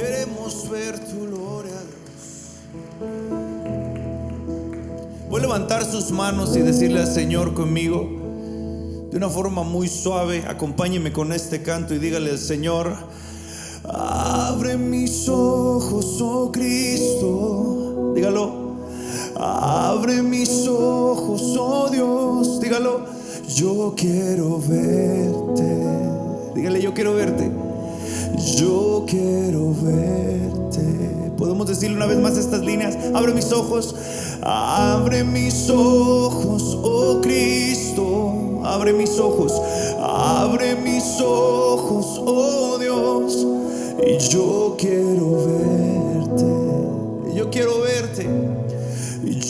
Queremos ver tu gloria. Voy a levantar sus manos y decirle al Señor conmigo, de una forma muy suave. Acompáñeme con este canto y dígale al Señor: abre mis ojos, oh Cristo. Dígalo. Abre mis ojos, oh Dios. Dígalo. Yo quiero verte. Dígale: yo quiero verte. Yo quiero verte. Podemos decirle una vez más estas líneas: abre mis ojos. Abre mis ojos, oh Cristo. Abre mis ojos. Abre mis ojos, oh Dios. Y yo quiero verte. Yo quiero verte.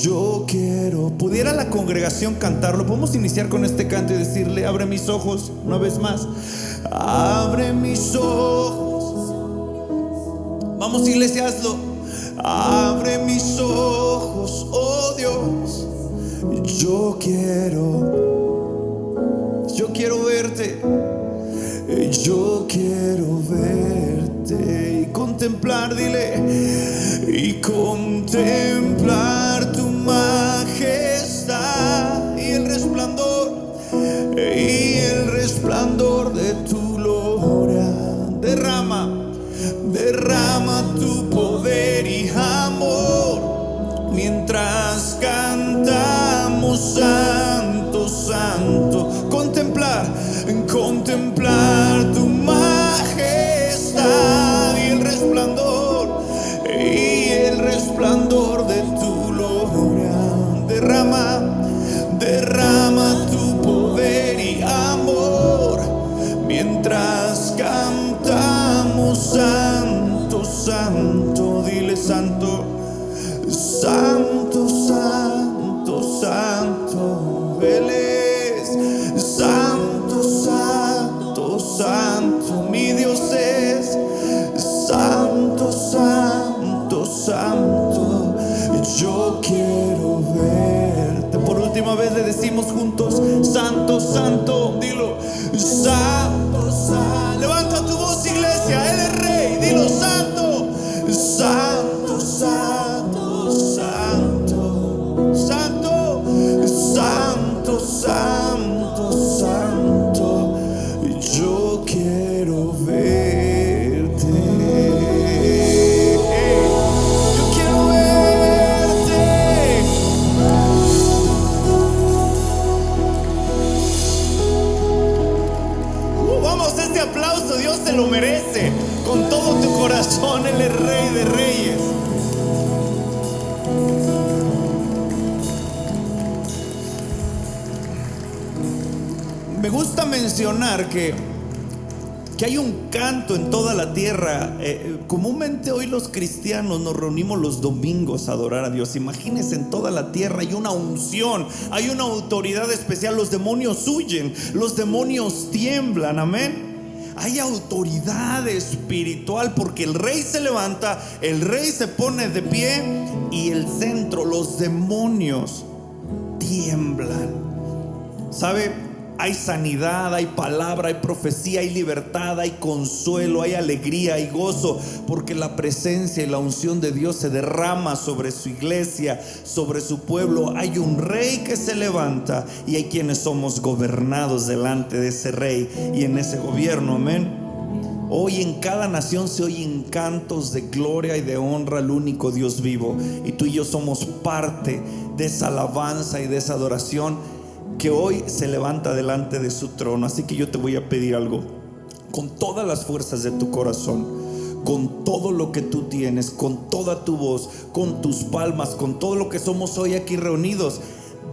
Yo quiero. ¿Pudiera la congregación cantarlo? Podemos iniciar con este canto y decirle: abre mis ojos. Una vez más: abre mis ojos. Vamos, iglesia, hazlo. Abre mis ojos, oh Dios. Yo quiero verte. Yo quiero verte y contemplar, dile, y contemplar tu majestad y el resplandor de tu gloria. Derrama tu poder y amor mientras cantamos santo, santo. Contemplar tu majestad y el resplandor de tu gloria. Derrama tu poder y amor mientras cantamos santo, santo. Dile: santo, santo, santo, santo. Él es santo, santo, santo. Mi Dios es santo, santo, santo. Yo quiero verte. Por última vez le decimos juntos: santo, santo. Dilo: santo, santo. Levanta tu voz, iglesia. Él es rey. Dilo: santo, santo, santo, santo, santo, santo, santo, santo. Yo quiero verte. Yo quiero verte. Vamos, este aplauso Dios te lo merece. Con todo tu corazón, Él es Rey de Reyes. Me gusta mencionar que hay un canto en toda la tierra. Comúnmente hoy los cristianos nos reunimos los domingos a adorar a Dios. Imagínense, en toda la tierra hay una unción, hay una autoridad especial. Los demonios huyen, los demonios tiemblan, amén. Hay autoridad espiritual porque el rey se levanta, el rey se pone de pie y el centro, los demonios tiemblan. ¿Sabe? Hay sanidad, hay palabra, hay profecía, hay libertad, hay consuelo, hay alegría, hay gozo, porque la presencia y la unción de Dios se derrama sobre su iglesia, sobre su pueblo. Hay un rey que se levanta y hay quienes somos gobernados delante de ese rey y en ese gobierno, amén. Hoy en cada nación se oyen cantos de gloria y de honra al único Dios vivo, y tú y yo somos parte de esa alabanza y de esa adoración que hoy se levanta delante de su trono. Así que yo te voy a pedir algo: con todas las fuerzas de tu corazón, con todo lo que tú tienes, con toda tu voz, con tus palmas, con todo lo que somos hoy aquí reunidos,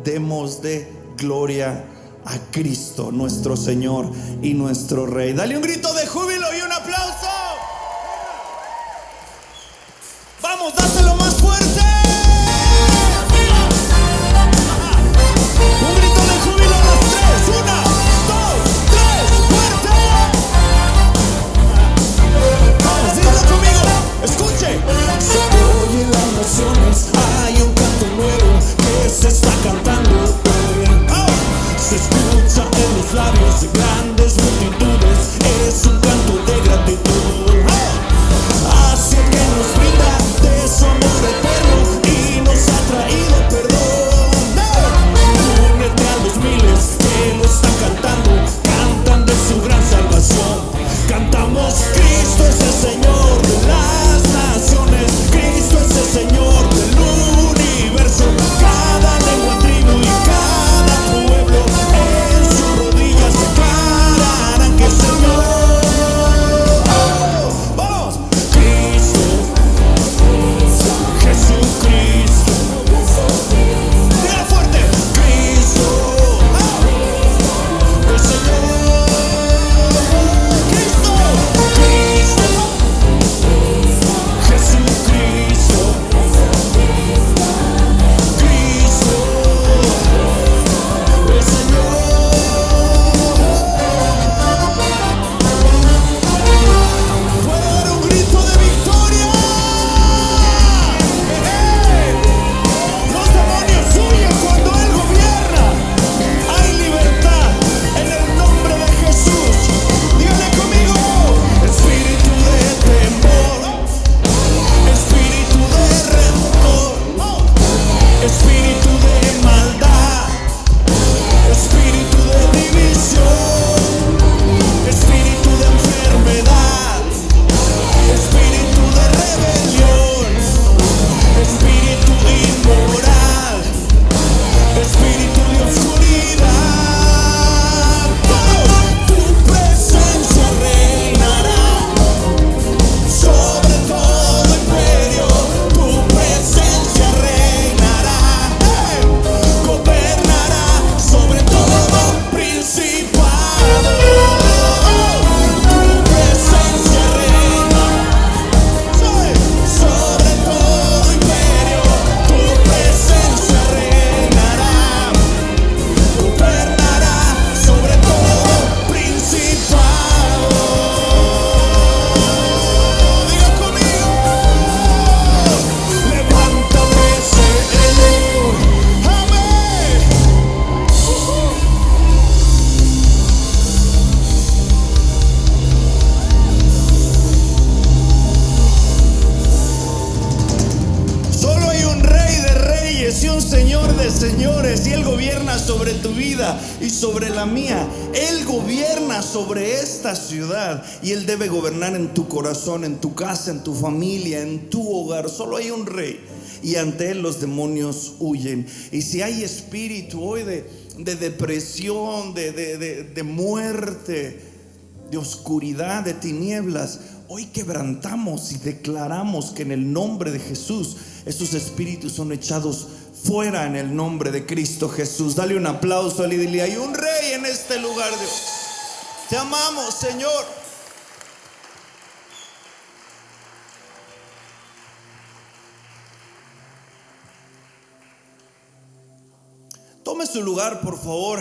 demos de gloria a Cristo, nuestro Señor y nuestro Rey. Dale un grito de júbilo y un aplauso. Vamos, dáselo más fuerte. Una, dos, tres, fuerte. Vamos, dígalo conmigo. Escuche. Se oye en las naciones, hay un canto nuevo que se está cantando hoy. Se escucha en los labios de grandes multitudes, es un canto de gratitud. Así vida y sobre la mía. Él gobierna sobre esta ciudad y Él debe gobernar en tu corazón, en tu casa, en tu familia, en tu hogar. Solo hay un rey y ante Él los demonios huyen. Y si hay espíritu hoy de depresión, de muerte, de oscuridad, de tinieblas, hoy quebrantamos y declaramos que en el nombre de Jesús esos espíritus son echados fuera en el nombre de Cristo Jesús. Dale un aplauso a él y dile: hay un rey en este lugar, Dios. Te amamos, Señor. Tome su lugar, por favor.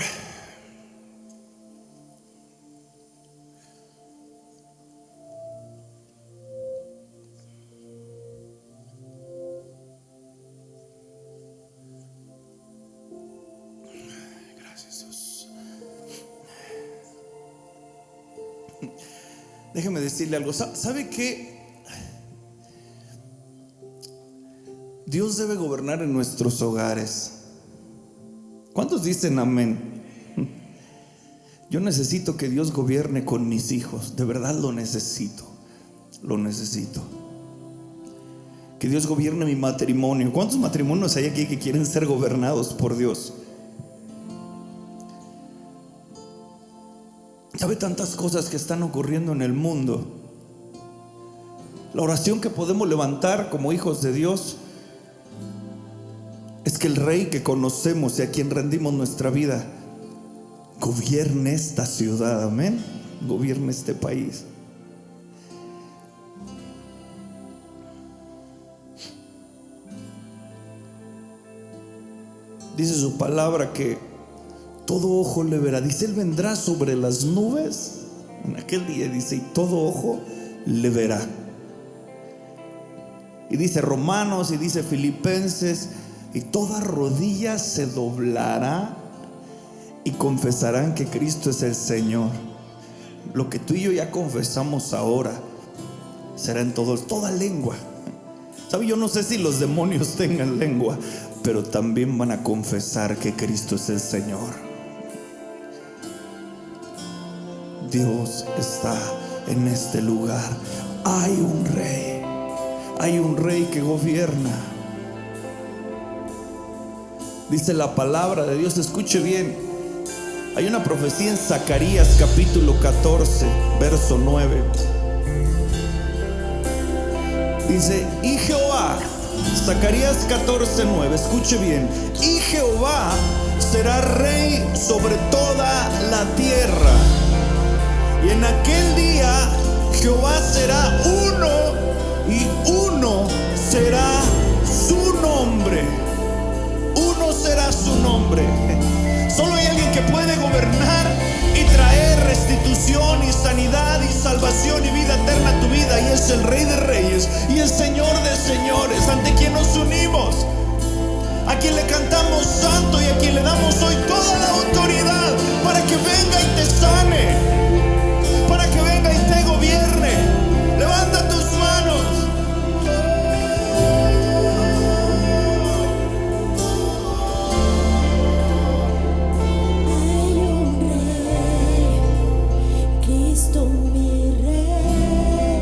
Déjeme decirle algo. ¿Sabe qué? Dios debe gobernar en nuestros hogares. ¿Cuántos dicen amén? Yo necesito que Dios gobierne con mis hijos. De verdad lo necesito. Lo necesito. Que Dios gobierne mi matrimonio. ¿Cuántos matrimonios hay aquí que quieren ser gobernados por Dios? ¿Sabe tantas cosas que están ocurriendo en el mundo? La oración que podemos levantar como hijos de Dios es que el Rey que conocemos y a quien rendimos nuestra vida gobierne esta ciudad, amén. Gobierne este país. Dice su palabra que todo ojo le verá. Dice, Él vendrá sobre las nubes en aquel día, dice, y todo ojo le verá. Y dice Romanos y dice Filipenses, y toda rodilla se doblará y confesarán que Cristo es el Señor. Lo que tú y yo ya confesamos ahora será en toda lengua. ¿Sabe? Yo no sé si los demonios tengan lengua, pero también van a confesar que Cristo es el Señor. Dios está en este lugar. Hay un rey que gobierna. Dice la palabra de Dios, escuche bien. Hay una profecía en Zacarías capítulo 14, verso 9. Dice, y Jehová, Zacarías 14, 9, escuche bien. Y Jehová será rey sobre toda la tierra. Y en aquel día Jehová será uno, y uno será su nombre. Uno será su nombre. Solo hay alguien que puede gobernar y traer restitución y sanidad y salvación y vida eterna a tu vida, y es el Rey de Reyes y el Señor de Señores, ante quien nos unimos, a quien le cantamos santo y a quien le damos hoy toda la autoridad para que venga y te sane, para que venga y te gobierne. Levanta tus manos. Hay un rey, Cristo mi rey,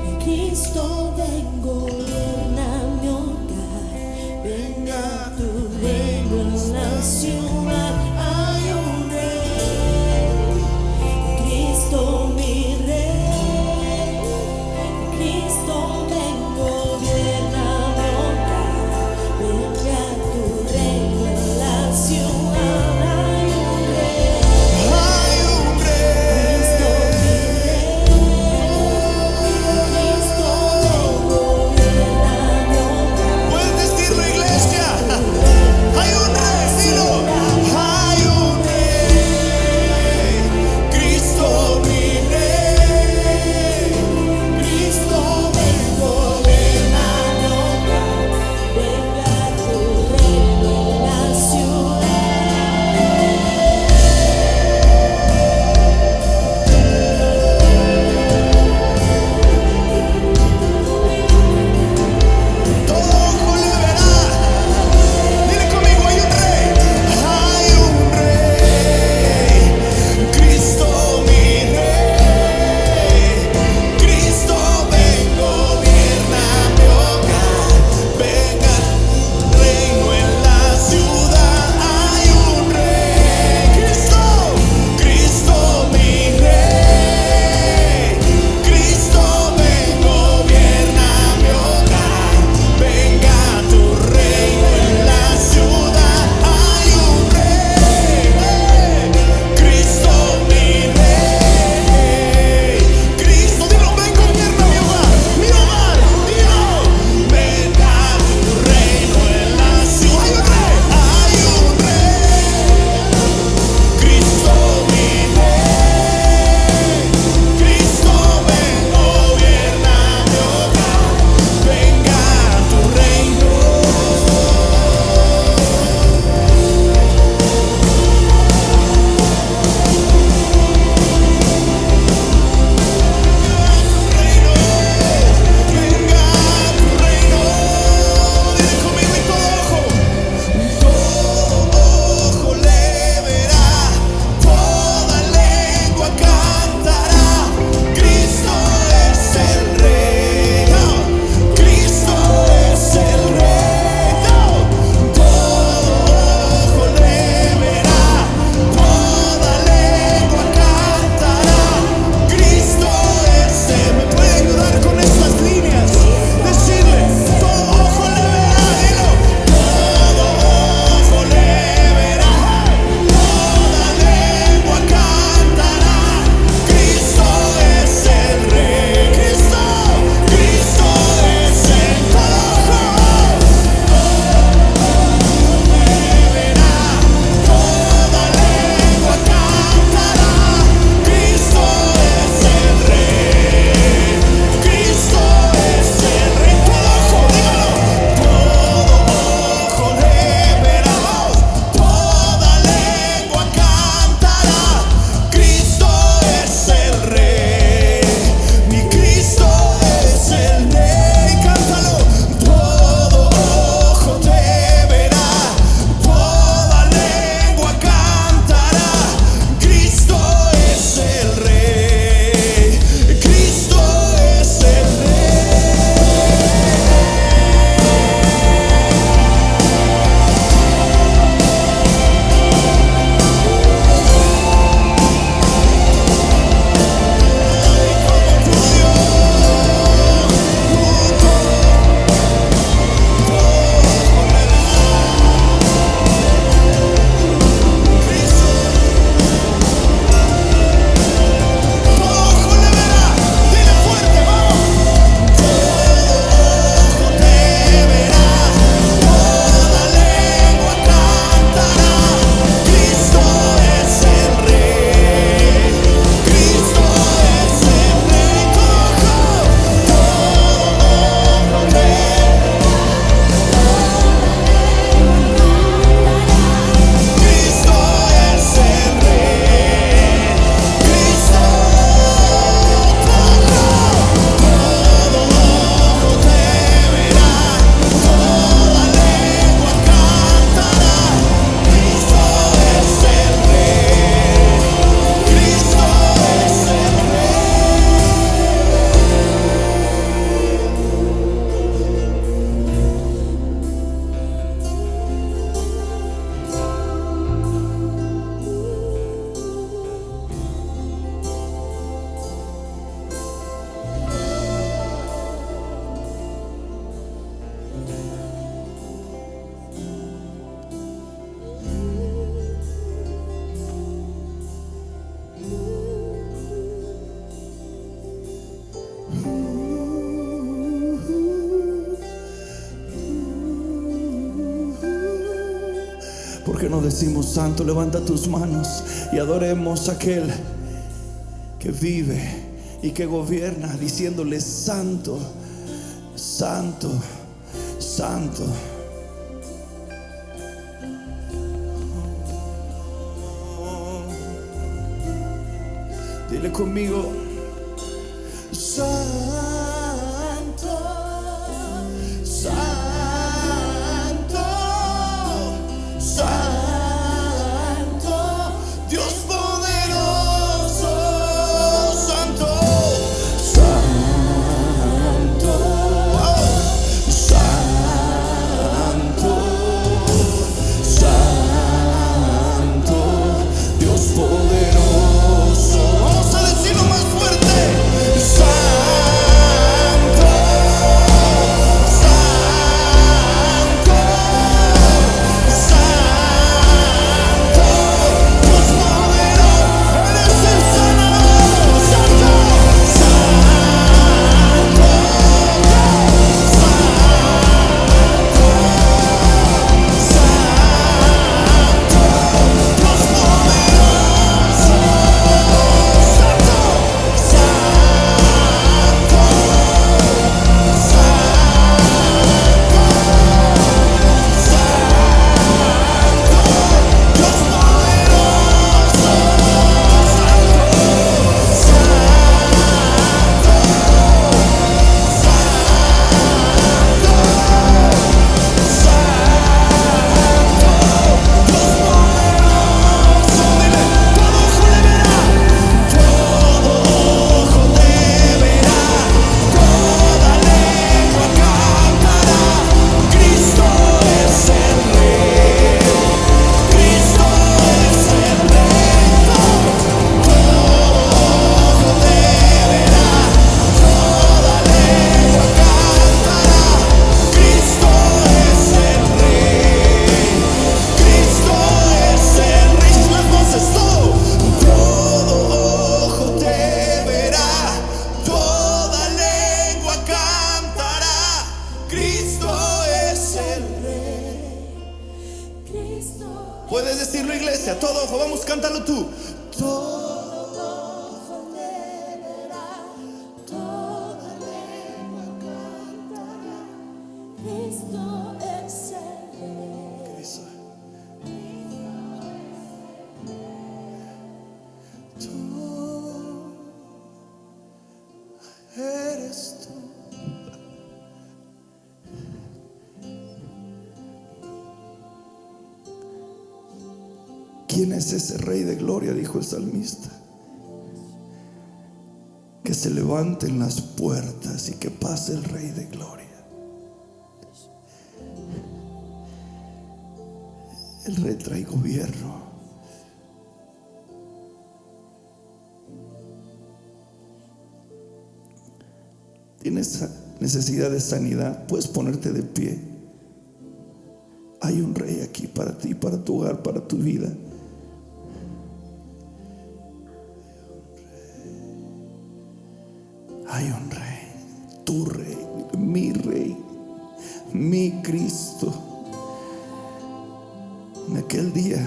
y Cristo ven, gobierna mi hogar, venga tu reino en la ciudad. Hay un rey, Cristo mi rey, Cristo ven, gobierna mi hogar, venga tu reino en la ciudad. Hay un rey, Hay un Cristo mi rey. rey, Cristo ven, gobierna ¿Por qué no decimos santo? Levanta tus manos y adoremos a aquel que vive y que gobierna, diciéndole santo, santo, santo. Dile conmigo, santo, santo, santo, Dios poderoso, santo, santo, santo, santo, Dios poderoso. Vamos a decirlo más fuerte. Santo, santo, santo, Dios poderoso. Eres el sanador. Santo, santo, Dios poderoso. Puedes decirlo, iglesia, todo ojo, vamos, cántalo tú. Todo ojo te verá, toda lengua cantará, Cristo es el Rey. Cristo. Tú eres tú. ¿Quién es ese Rey de gloria? Dijo el salmista. Que se levanten las puertas y que pase el Rey de gloria. El Rey trae gobierno. Tienes necesidad de sanidad, puedes ponerte de pie. Hay un Rey aquí para ti, para tu hogar, para tu vida. Hay un Rey, tu Rey, mi Cristo. En aquel día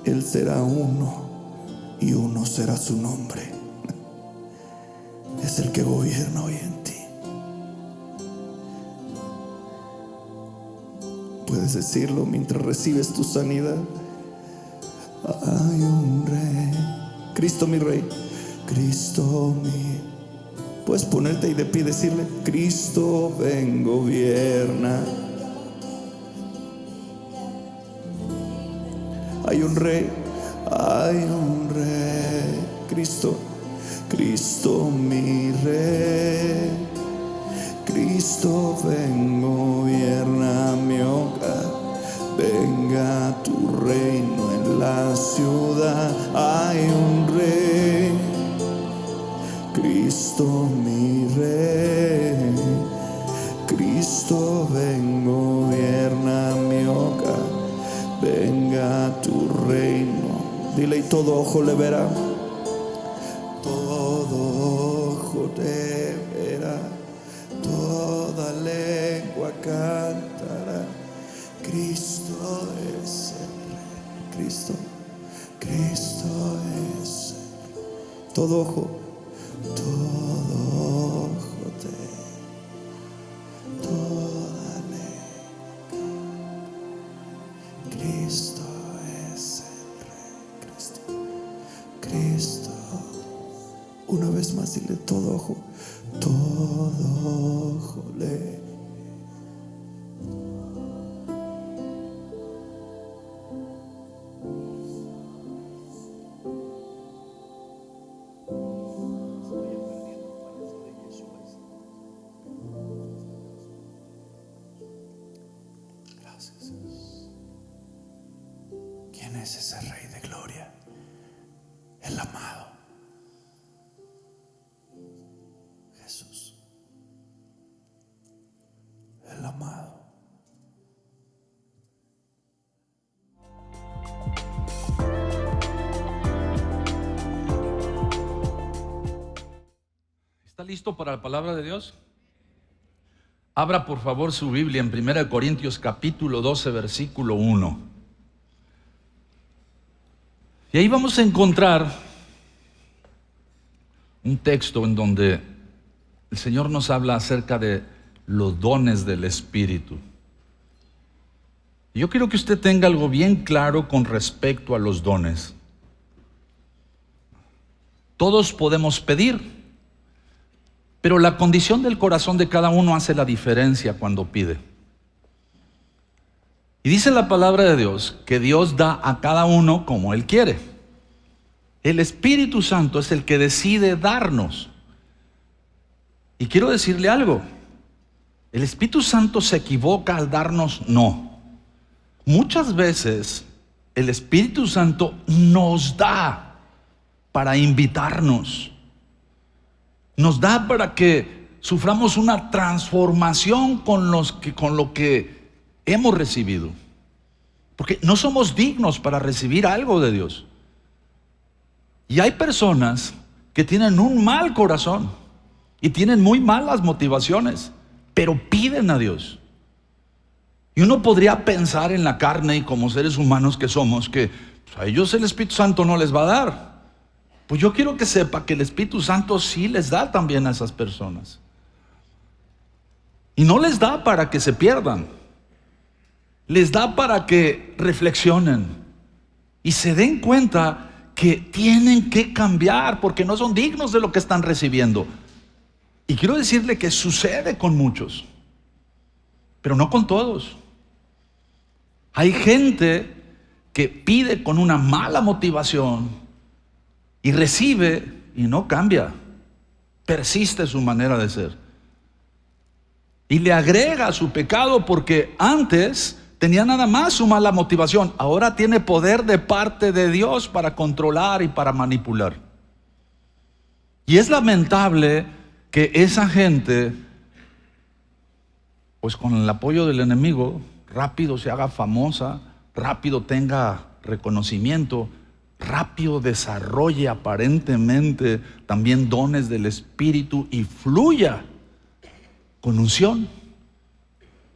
Él será uno y uno será su nombre. Es el que gobierna hoy en ti. Puedes decirlo mientras recibes tu sanidad. Hay un Rey, Cristo mi Rey, Cristo mi. Puedes ponerte ahí de pie y decirle: Cristo ven, gobierna. Hay un Rey, Cristo, Cristo mi Rey, Cristo ven, gobierna mi hogar, venga tu reino en la ciudad. Hay un Rey, Cristo mi Rey, Cristo ven, gobierna mi hogar, venga tu reino. Dile: y todo ojo le verá, todo ojo te verá, toda lengua cantará, Cristo es el Rey. Cristo, Cristo es el Rey. Todo ojo toda lengua. Cristo es el Rey. Cristo, Cristo. Una vez más dile: todo ojo le. ¿Quién es ese Rey de gloria? El amado Jesús, el amado. ¿Está listo para la palabra de Dios? Abra por favor su Biblia en 1 Corintios capítulo 12 versículo 1. Y ahí vamos a encontrar un texto en donde el Señor nos habla acerca de los dones del Espíritu. Yo quiero que usted tenga algo bien claro con respecto a los dones. Todos podemos pedir, pero la condición del corazón de cada uno hace la diferencia cuando pide. Y dice la palabra de Dios que Dios da a cada uno como Él quiere. El Espíritu Santo es el que decide darnos. Y quiero decirle algo: ¿el Espíritu Santo se equivoca al darnos? No. Muchas veces el Espíritu Santo nos da para invitarnos. Nos da para que suframos una transformación con lo que hemos recibido. Porque no somos dignos para recibir algo de Dios. Y hay personas que tienen un mal corazón y tienen muy malas motivaciones, pero piden a Dios. Y uno podría pensar en la carne y como seres humanos que somos, que a ellos el Espíritu Santo no les va a dar. Pues yo quiero que sepa que el Espíritu Santo sí les da también a esas personas. Y no les da para que se pierdan. Les da para que reflexionen y se den cuenta que tienen que cambiar porque no son dignos de lo que están recibiendo. Y quiero decirle que sucede con muchos, pero no con todos. Hay gente que pide con una mala motivación y recibe y no cambia. Persiste su manera de ser. Y le agrega a su pecado porque antes tenía nada más su mala motivación. Ahora tiene poder de parte de Dios para controlar y para manipular. Y es lamentable que esa gente, pues con el apoyo del enemigo, rápido se haga famosa, rápido tenga reconocimiento, rápido desarrolle aparentemente también dones del Espíritu y fluya con unción.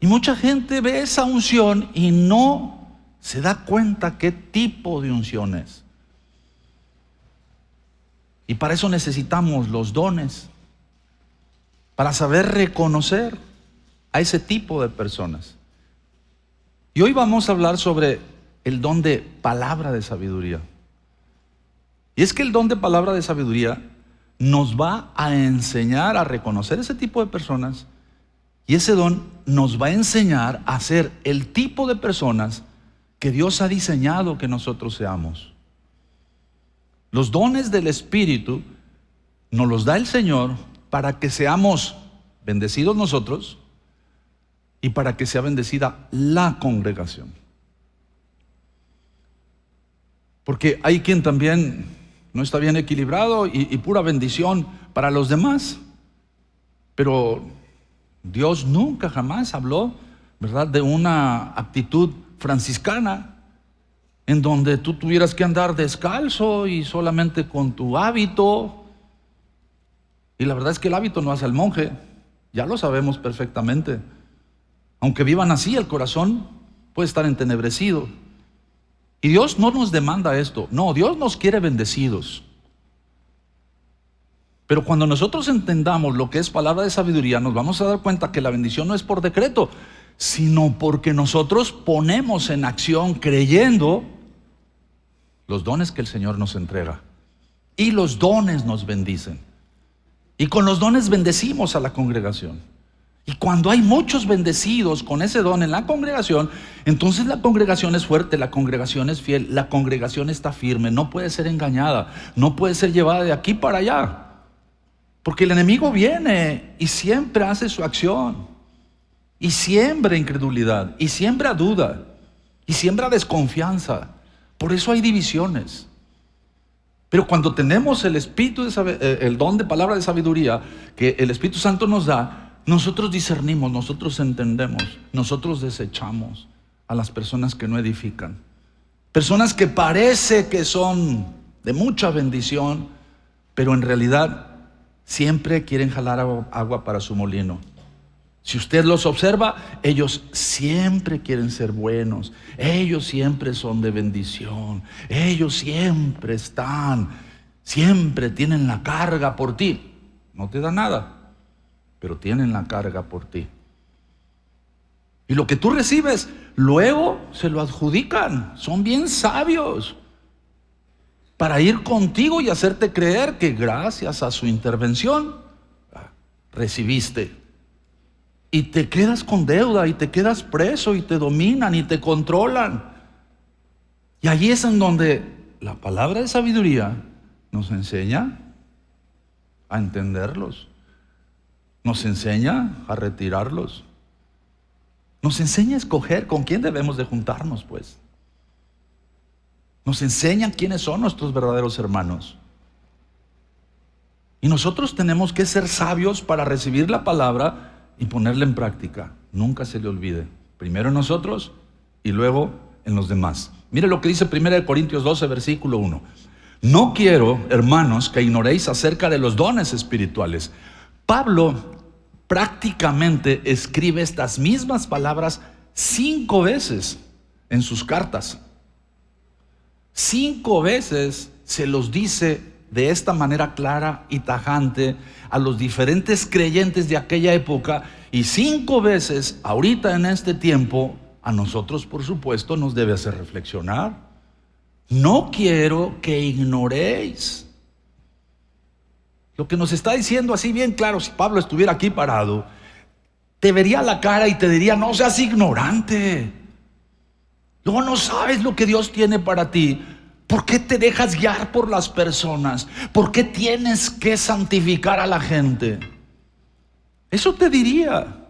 Y mucha gente ve esa unción y no se da cuenta qué tipo de unción es. Y para eso necesitamos los dones, para saber reconocer a ese tipo de personas. Y hoy vamos a hablar sobre el don de palabra de sabiduría. Y es que el don de palabra de sabiduría nos va a enseñar a reconocer ese tipo de personas, y ese don nos va a enseñar a ser el tipo de personas que Dios ha diseñado que nosotros seamos. Los dones del Espíritu nos los da el Señor para que seamos bendecidos nosotros y para que sea bendecida la congregación. Porque hay quien también no está bien equilibrado y pura bendición para los demás. Pero Dios nunca jamás habló, ¿verdad?, de una actitud franciscana en donde tú tuvieras que andar descalzo y solamente con tu hábito. Y la verdad es que el hábito no hace al monje, ya lo sabemos perfectamente. Aunque vivan así, el corazón puede estar entenebrecido. Y Dios no nos demanda esto. No, Dios nos quiere bendecidos. Pero cuando nosotros entendamos lo que es palabra de sabiduría, nos vamos a dar cuenta que la bendición no es por decreto, sino porque nosotros ponemos en acción, creyendo, los dones que el Señor nos entrega. Y los dones nos bendicen. Y con los dones bendecimos a la congregación. Y cuando hay muchos bendecidos con ese don en la congregación, entonces la congregación es fuerte, la congregación es fiel, la congregación está firme, no puede ser engañada, no puede ser llevada de aquí para allá. Porque el enemigo viene y siempre hace su acción, y siembra incredulidad, y siembra duda, y siembra desconfianza. Por eso hay divisiones. Pero cuando tenemos el espíritu el don de palabra de sabiduría que el Espíritu Santo nos da, nosotros discernimos, nosotros entendemos, nosotros desechamos a las personas que no edifican. Personas que parece que son de mucha bendición, pero en realidad siempre quieren jalar agua para su molino. Si usted los observa, ellos siempre quieren ser buenos, ellos siempre son de bendición, ellos siempre siempre tienen la carga por ti. No te da nada, pero tienen la carga por ti. Y lo que tú recibes, luego se lo adjudican. Son bien sabios para ir contigo y hacerte creer que gracias a su intervención recibiste. Y te quedas con deuda, y te quedas preso, y te dominan, y te controlan. Y allí es en donde la palabra de sabiduría nos enseña a entenderlos. Nos enseña a retirarlos. Nos enseña a escoger con quién debemos de juntarnos, pues. Nos enseña quiénes son nuestros verdaderos hermanos. Y nosotros tenemos que ser sabios para recibir la palabra y ponerla en práctica. Nunca se le olvide. Primero en nosotros y luego en los demás. Mire lo que dice 1 Corintios 12, versículo 1. No quiero, hermanos, que ignoréis acerca de los dones espirituales. Pablo prácticamente escribe estas mismas palabras 5 veces en sus cartas. 5 veces se los dice de esta manera clara y tajante a los diferentes creyentes de aquella época, y 5 veces ahorita en este tiempo a nosotros, por supuesto, nos debe hacer reflexionar. No quiero que ignoréis. Lo que nos está diciendo así bien claro, si Pablo estuviera aquí parado, te vería la cara y te diría: no seas ignorante. Luego no sabes lo que Dios tiene para ti. ¿Por qué te dejas guiar por las personas? ¿Por qué tienes que santificar a la gente? Eso te diría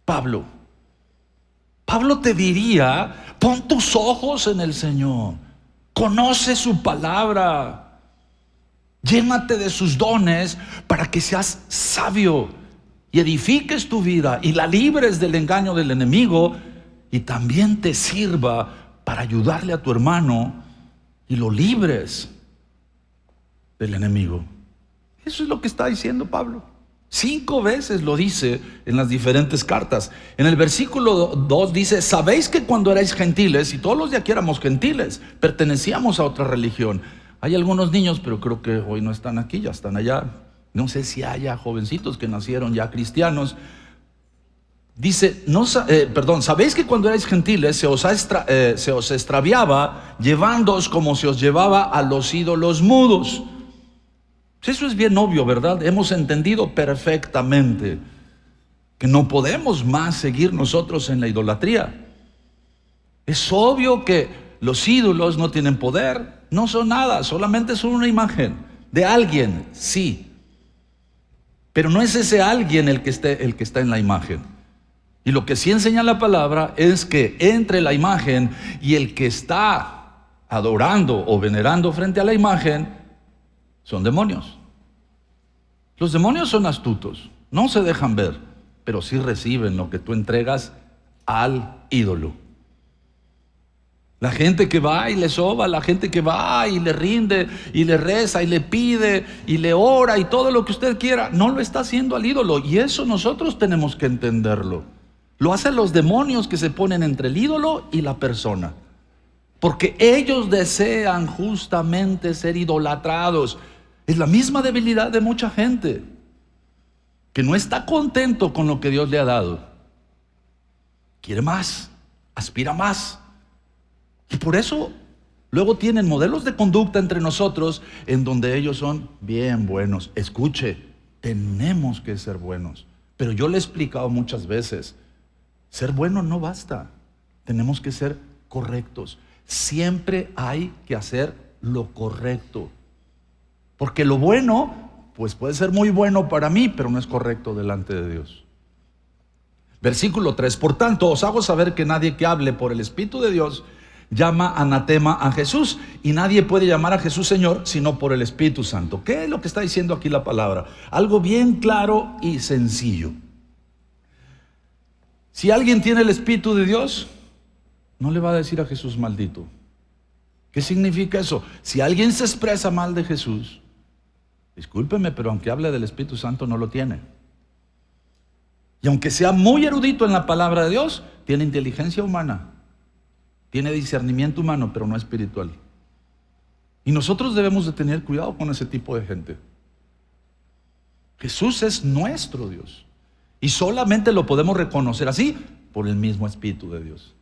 Pablo. Pablo te diría: pon tus ojos en el Señor, conoce su palabra, llénate de sus dones para que seas sabio y edifiques tu vida y la libres del engaño del enemigo, y también te sirva para ayudarle a tu hermano y lo libres del enemigo. Eso es lo que está diciendo Pablo. 5 veces lo dice en las diferentes cartas. En el versículo 2 dice: sabéis que cuando erais gentiles, y todos los de aquí éramos gentiles, pertenecíamos a otra religión. Hay algunos niños, pero creo que hoy no están aquí, ya están allá. No sé si haya jovencitos que nacieron ya cristianos. Dice, sabéis que cuando erais gentiles se os extraviaba, llevándoos como se os llevaba a los ídolos mudos. Eso es bien obvio, ¿verdad? Hemos entendido perfectamente que no podemos más seguir nosotros en la idolatría. Es obvio que los ídolos no tienen poder, no son nada, solamente son una imagen de alguien, sí. Pero no es ese alguien el que está en la imagen. Y lo que sí enseña la palabra es que entre la imagen y el que está adorando o venerando frente a la imagen son demonios. Los demonios son astutos, no se dejan ver, pero sí reciben lo que tú entregas al ídolo. La gente que va y le soba, la gente que va y le rinde y le reza y le pide y le ora y todo lo que usted quiera, no lo está haciendo al ídolo. Y eso nosotros tenemos que entenderlo. Lo hacen los demonios que se ponen entre el ídolo y la persona, porque ellos desean justamente ser idolatrados. Es la misma debilidad de mucha gente que no está contento con lo que Dios le ha dado. Quiere más, aspira más. Y por eso luego tienen modelos de conducta entre nosotros en donde ellos son bien buenos. Escuche, tenemos que ser buenos. Pero yo le he explicado muchas veces, ser bueno no basta. Tenemos que ser correctos. Siempre hay que hacer lo correcto. Porque lo bueno, pues puede ser muy bueno para mí, pero no es correcto delante de Dios. Versículo 3. Por tanto, os hago saber que nadie que hable por el Espíritu de Dios llama anatema a Jesús, y nadie puede llamar a Jesús Señor sino por el Espíritu Santo. ¿Qué es lo que está diciendo aquí la palabra? Algo bien claro y sencillo. Si alguien tiene el Espíritu de Dios, no le va a decir a Jesús maldito. ¿Qué significa eso? Si alguien se expresa mal de Jesús, discúlpeme, pero aunque hable del Espíritu Santo no lo tiene. Y aunque sea muy erudito en la palabra de Dios, tiene inteligencia humana, tiene discernimiento humano, pero no espiritual. Y nosotros debemos de tener cuidado con ese tipo de gente. Jesús es nuestro Dios, y solamente lo podemos reconocer así por el mismo Espíritu de Dios.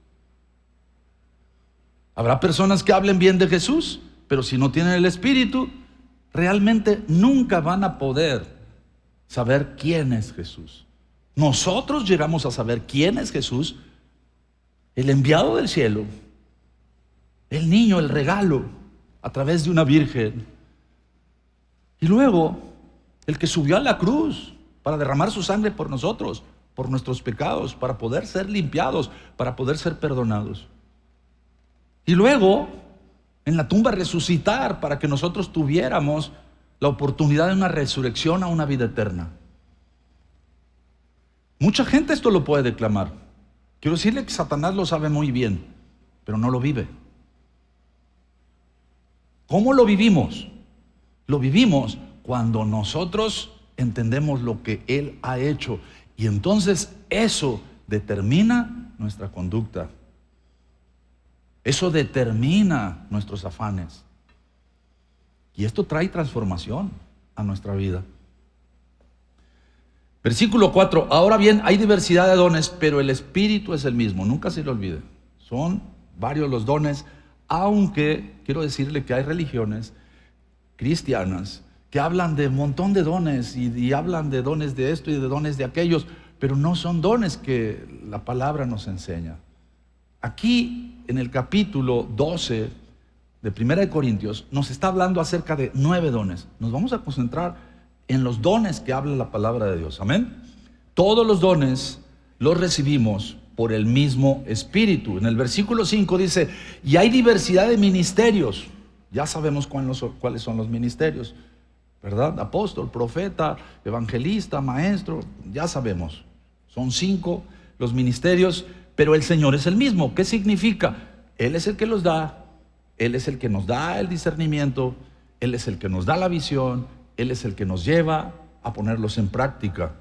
Habrá personas que hablen bien de Jesús, pero si no tienen el Espíritu, realmente nunca van a poder saber quién es Jesús. Nosotros llegamos a saber quién es Jesús, el enviado del cielo, el niño, el regalo, a través de una virgen. Y luego, el que subió a la cruz para derramar su sangre por nosotros, por nuestros pecados, para poder ser limpiados, para poder ser perdonados. Y luego, en la tumba resucitar para que nosotros tuviéramos la oportunidad de una resurrección a una vida eterna. Mucha gente esto lo puede declamar. Quiero decirle que Satanás lo sabe muy bien, pero no lo vive. ¿Cómo lo vivimos? Lo vivimos cuando nosotros entendemos lo que Él ha hecho, y entonces eso determina nuestra conducta. Eso determina nuestros afanes. Y esto trae transformación a nuestra vida. Versículo 4. Ahora bien, hay diversidad de dones, pero el Espíritu es el mismo. Nunca se le olvide. Son varios los dones, aunque quiero decirle que hay religiones cristianas que hablan de un montón de dones y hablan de dones de esto y de dones de aquellos, pero no son dones que la palabra nos enseña. Aquí en el capítulo 12 de 1 Corintios nos está hablando acerca de 9 dones. Nos vamos a concentrar en los dones que habla la palabra de Dios. Amén. Todos los dones los recibimos por el mismo Espíritu. En el versículo 5 dice, y hay diversidad de ministerios. Ya sabemos cuáles son los ministerios, ¿verdad? Apóstol, profeta, evangelista, maestro, ya sabemos. Son 5 los ministerios, pero el Señor es el mismo. ¿Qué significa? Él es el que los da, Él es el que nos da el discernimiento, Él es el que nos da la visión, Él es el que nos lleva a ponerlos en práctica.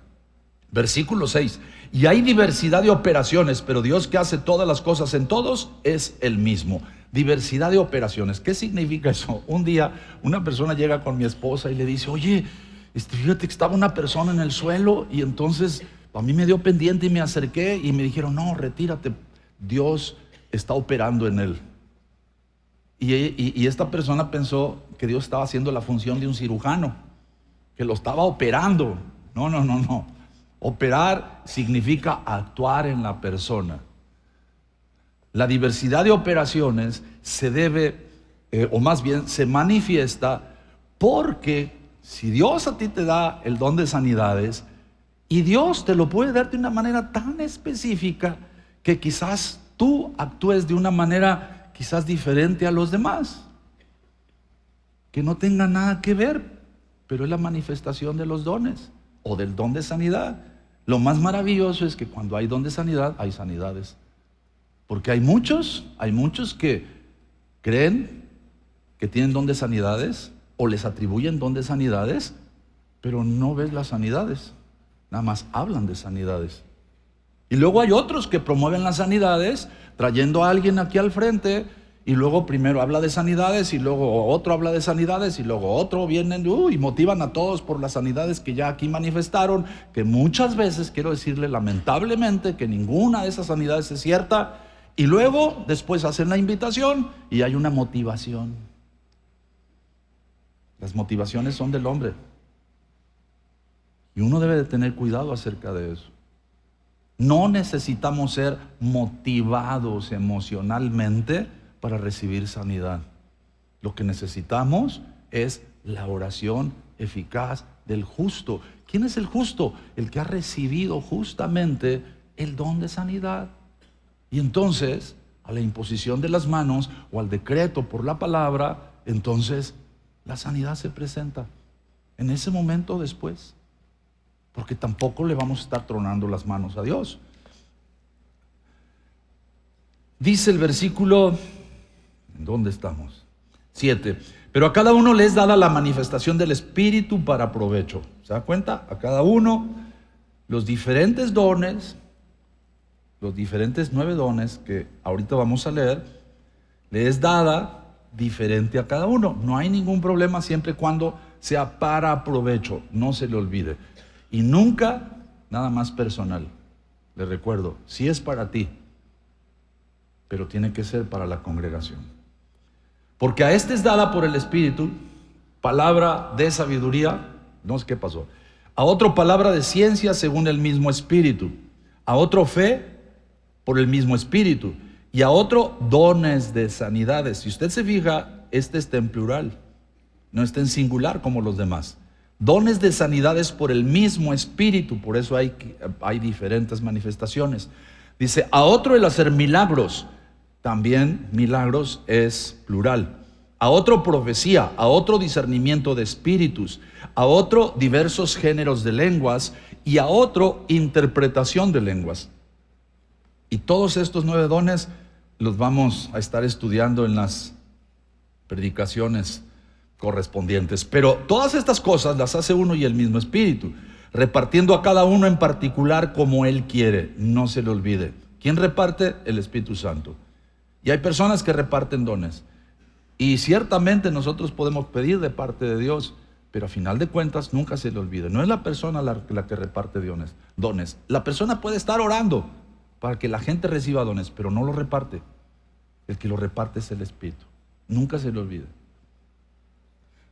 Versículo 6, y hay diversidad de operaciones, pero Dios que hace todas las cosas en todos es el mismo. Diversidad de operaciones. ¿Qué significa eso? Un día una persona llega con mi esposa y le dice, oye, fíjate que estaba una persona en el suelo, y entonces a mí me dio pendiente y me acerqué y me dijeron, no, retírate, Dios está operando en él. Y esta persona pensó que Dios estaba haciendo la función de un cirujano, que lo estaba operando. No. Operar significa actuar en la persona. La diversidad de operaciones se debe, o más bien se manifiesta, porque si Dios a ti te da el don de sanidades, y Dios te lo puede dar de una manera tan específica que quizás tú actúes de una manera quizás diferente a los demás, que no tenga nada que ver, pero es la manifestación de los dones o del don de sanidad. Lo más maravilloso es que cuando hay don de sanidad, hay sanidades. Porque hay muchos que creen que tienen don de sanidades o les atribuyen don de sanidades, pero no ves las sanidades, nada más hablan de sanidades. Y luego hay otros que promueven las sanidades, trayendo a alguien aquí al frente, y luego primero habla de sanidades, y luego otro habla de sanidades, y luego otro vienen y motivan a todos por las sanidades que ya aquí manifestaron, que muchas veces, quiero decirle lamentablemente, que ninguna de esas sanidades es cierta, y luego después hacen la invitación y hay una motivación. Las motivaciones son del hombre, y uno debe de tener cuidado acerca de eso. No necesitamos ser motivados emocionalmente para recibir sanidad. Lo que necesitamos es la oración eficaz del justo. ¿Quién es el justo? El que ha recibido justamente el don de sanidad. Y entonces, a la imposición de las manos o al decreto por la palabra, entonces la sanidad se presenta en ese momento después. Porque tampoco le vamos a estar tronando las manos a Dios. Dice el versículo, ¿dónde estamos? 7. Pero a cada uno le es dada la manifestación del Espíritu para provecho. ¿Se da cuenta? A cada uno los diferentes dones, los diferentes 9 dones que ahorita vamos a leer, le es dada diferente a cada uno. No hay ningún problema siempre y cuando sea para provecho, no se le olvide. Y nunca nada más personal. Le recuerdo, sí es para ti, pero tiene que ser para la congregación. Porque a este es dada por el Espíritu palabra de sabiduría, no sé qué pasó. A otro palabra de ciencia según el mismo Espíritu. A otro fe por el mismo Espíritu. Y a otro dones de sanidades. Si usted se fija, este está en plural, no está en singular como los demás. Dones de sanidades por el mismo Espíritu, por eso hay diferentes manifestaciones. Dice, a otro el hacer milagros, también milagros es plural. A otro profecía, a otro discernimiento de espíritus, a otro diversos géneros de lenguas y a otro interpretación de lenguas. Y todos estos 9 dones los vamos a estar estudiando en las predicaciones correspondientes. Pero todas estas cosas las hace uno y el mismo Espíritu, repartiendo a cada uno en particular como Él quiere. No se le olvide. ¿Quién reparte? El Espíritu Santo. Y hay personas que reparten dones. Y ciertamente nosotros podemos pedir de parte de Dios, pero a final de cuentas nunca se le olvide. No es la persona la que reparte dones. La persona puede estar orando para que la gente reciba dones, pero no lo reparte. El que lo reparte es el Espíritu. Nunca se le olvide.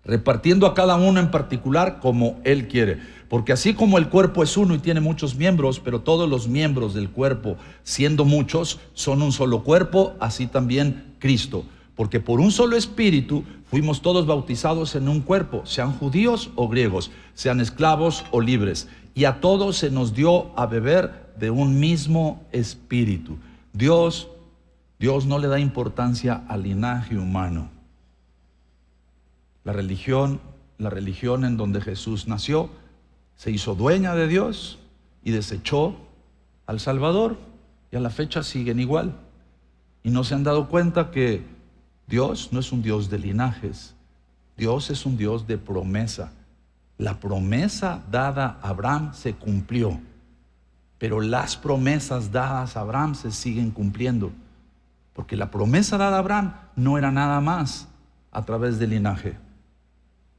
Repartiendo a cada uno en particular como Él quiere. Porque así como el cuerpo es uno y tiene muchos miembros, pero todos los miembros del cuerpo, siendo muchos, son un solo cuerpo, así también Cristo. Porque por un solo Espíritu fuimos todos bautizados en un cuerpo, sean judíos o griegos, sean esclavos o libres. Y a todos se nos dio a beber de un mismo Espíritu. Dios no le da importancia al linaje humano. La religión en donde Jesús nació, se hizo dueña de Dios y desechó al Salvador, y a la fecha siguen igual. Y no se han dado cuenta que Dios no es un Dios de linajes, Dios es un Dios de promesa. La promesa dada a Abraham se cumplió, pero las promesas dadas a Abraham se siguen cumpliendo, porque la promesa dada a Abraham no era nada más a través del linaje.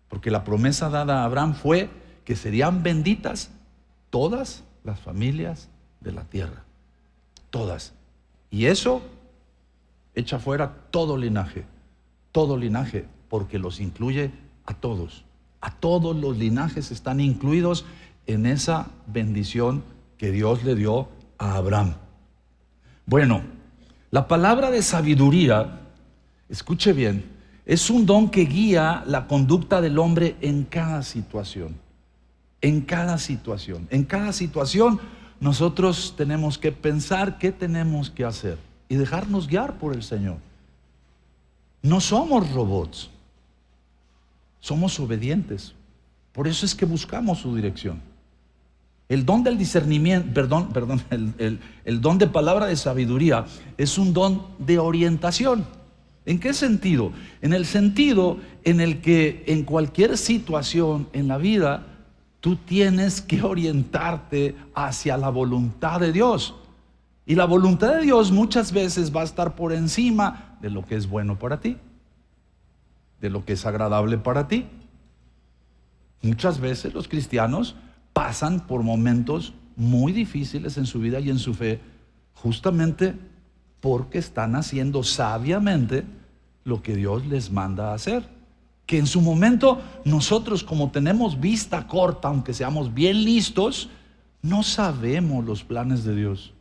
Porque la promesa dada a Abraham fue que serían benditas todas las familias de la tierra. Todas. Y eso echa fuera todo linaje, porque los incluye a todos. A todos los linajes están incluidos en esa bendición que Dios le dio a Abraham. Bueno, la palabra de sabiduría, escuche bien, es un don que guía la conducta del hombre en cada situación. En cada situación. En cada situación nosotros tenemos que pensar qué tenemos que hacer y dejarnos guiar por el Señor. No somos robots. Somos obedientes. Por eso es que buscamos su dirección. El don del discernimiento, el don de palabra de sabiduría es un don de orientación. ¿En qué sentido? En el sentido en el que en cualquier situación en la vida tú tienes que orientarte hacia la voluntad de Dios. Y la voluntad de Dios muchas veces va a estar por encima de lo que es bueno para ti, de lo que es agradable para ti. Muchas veces los cristianos pasan por momentos muy difíciles en su vida y en su fe, justamente porque están haciendo sabiamente lo que Dios les manda a hacer. Que en su momento nosotros, como tenemos vista corta, aunque seamos bien listos, no sabemos los planes de Dios.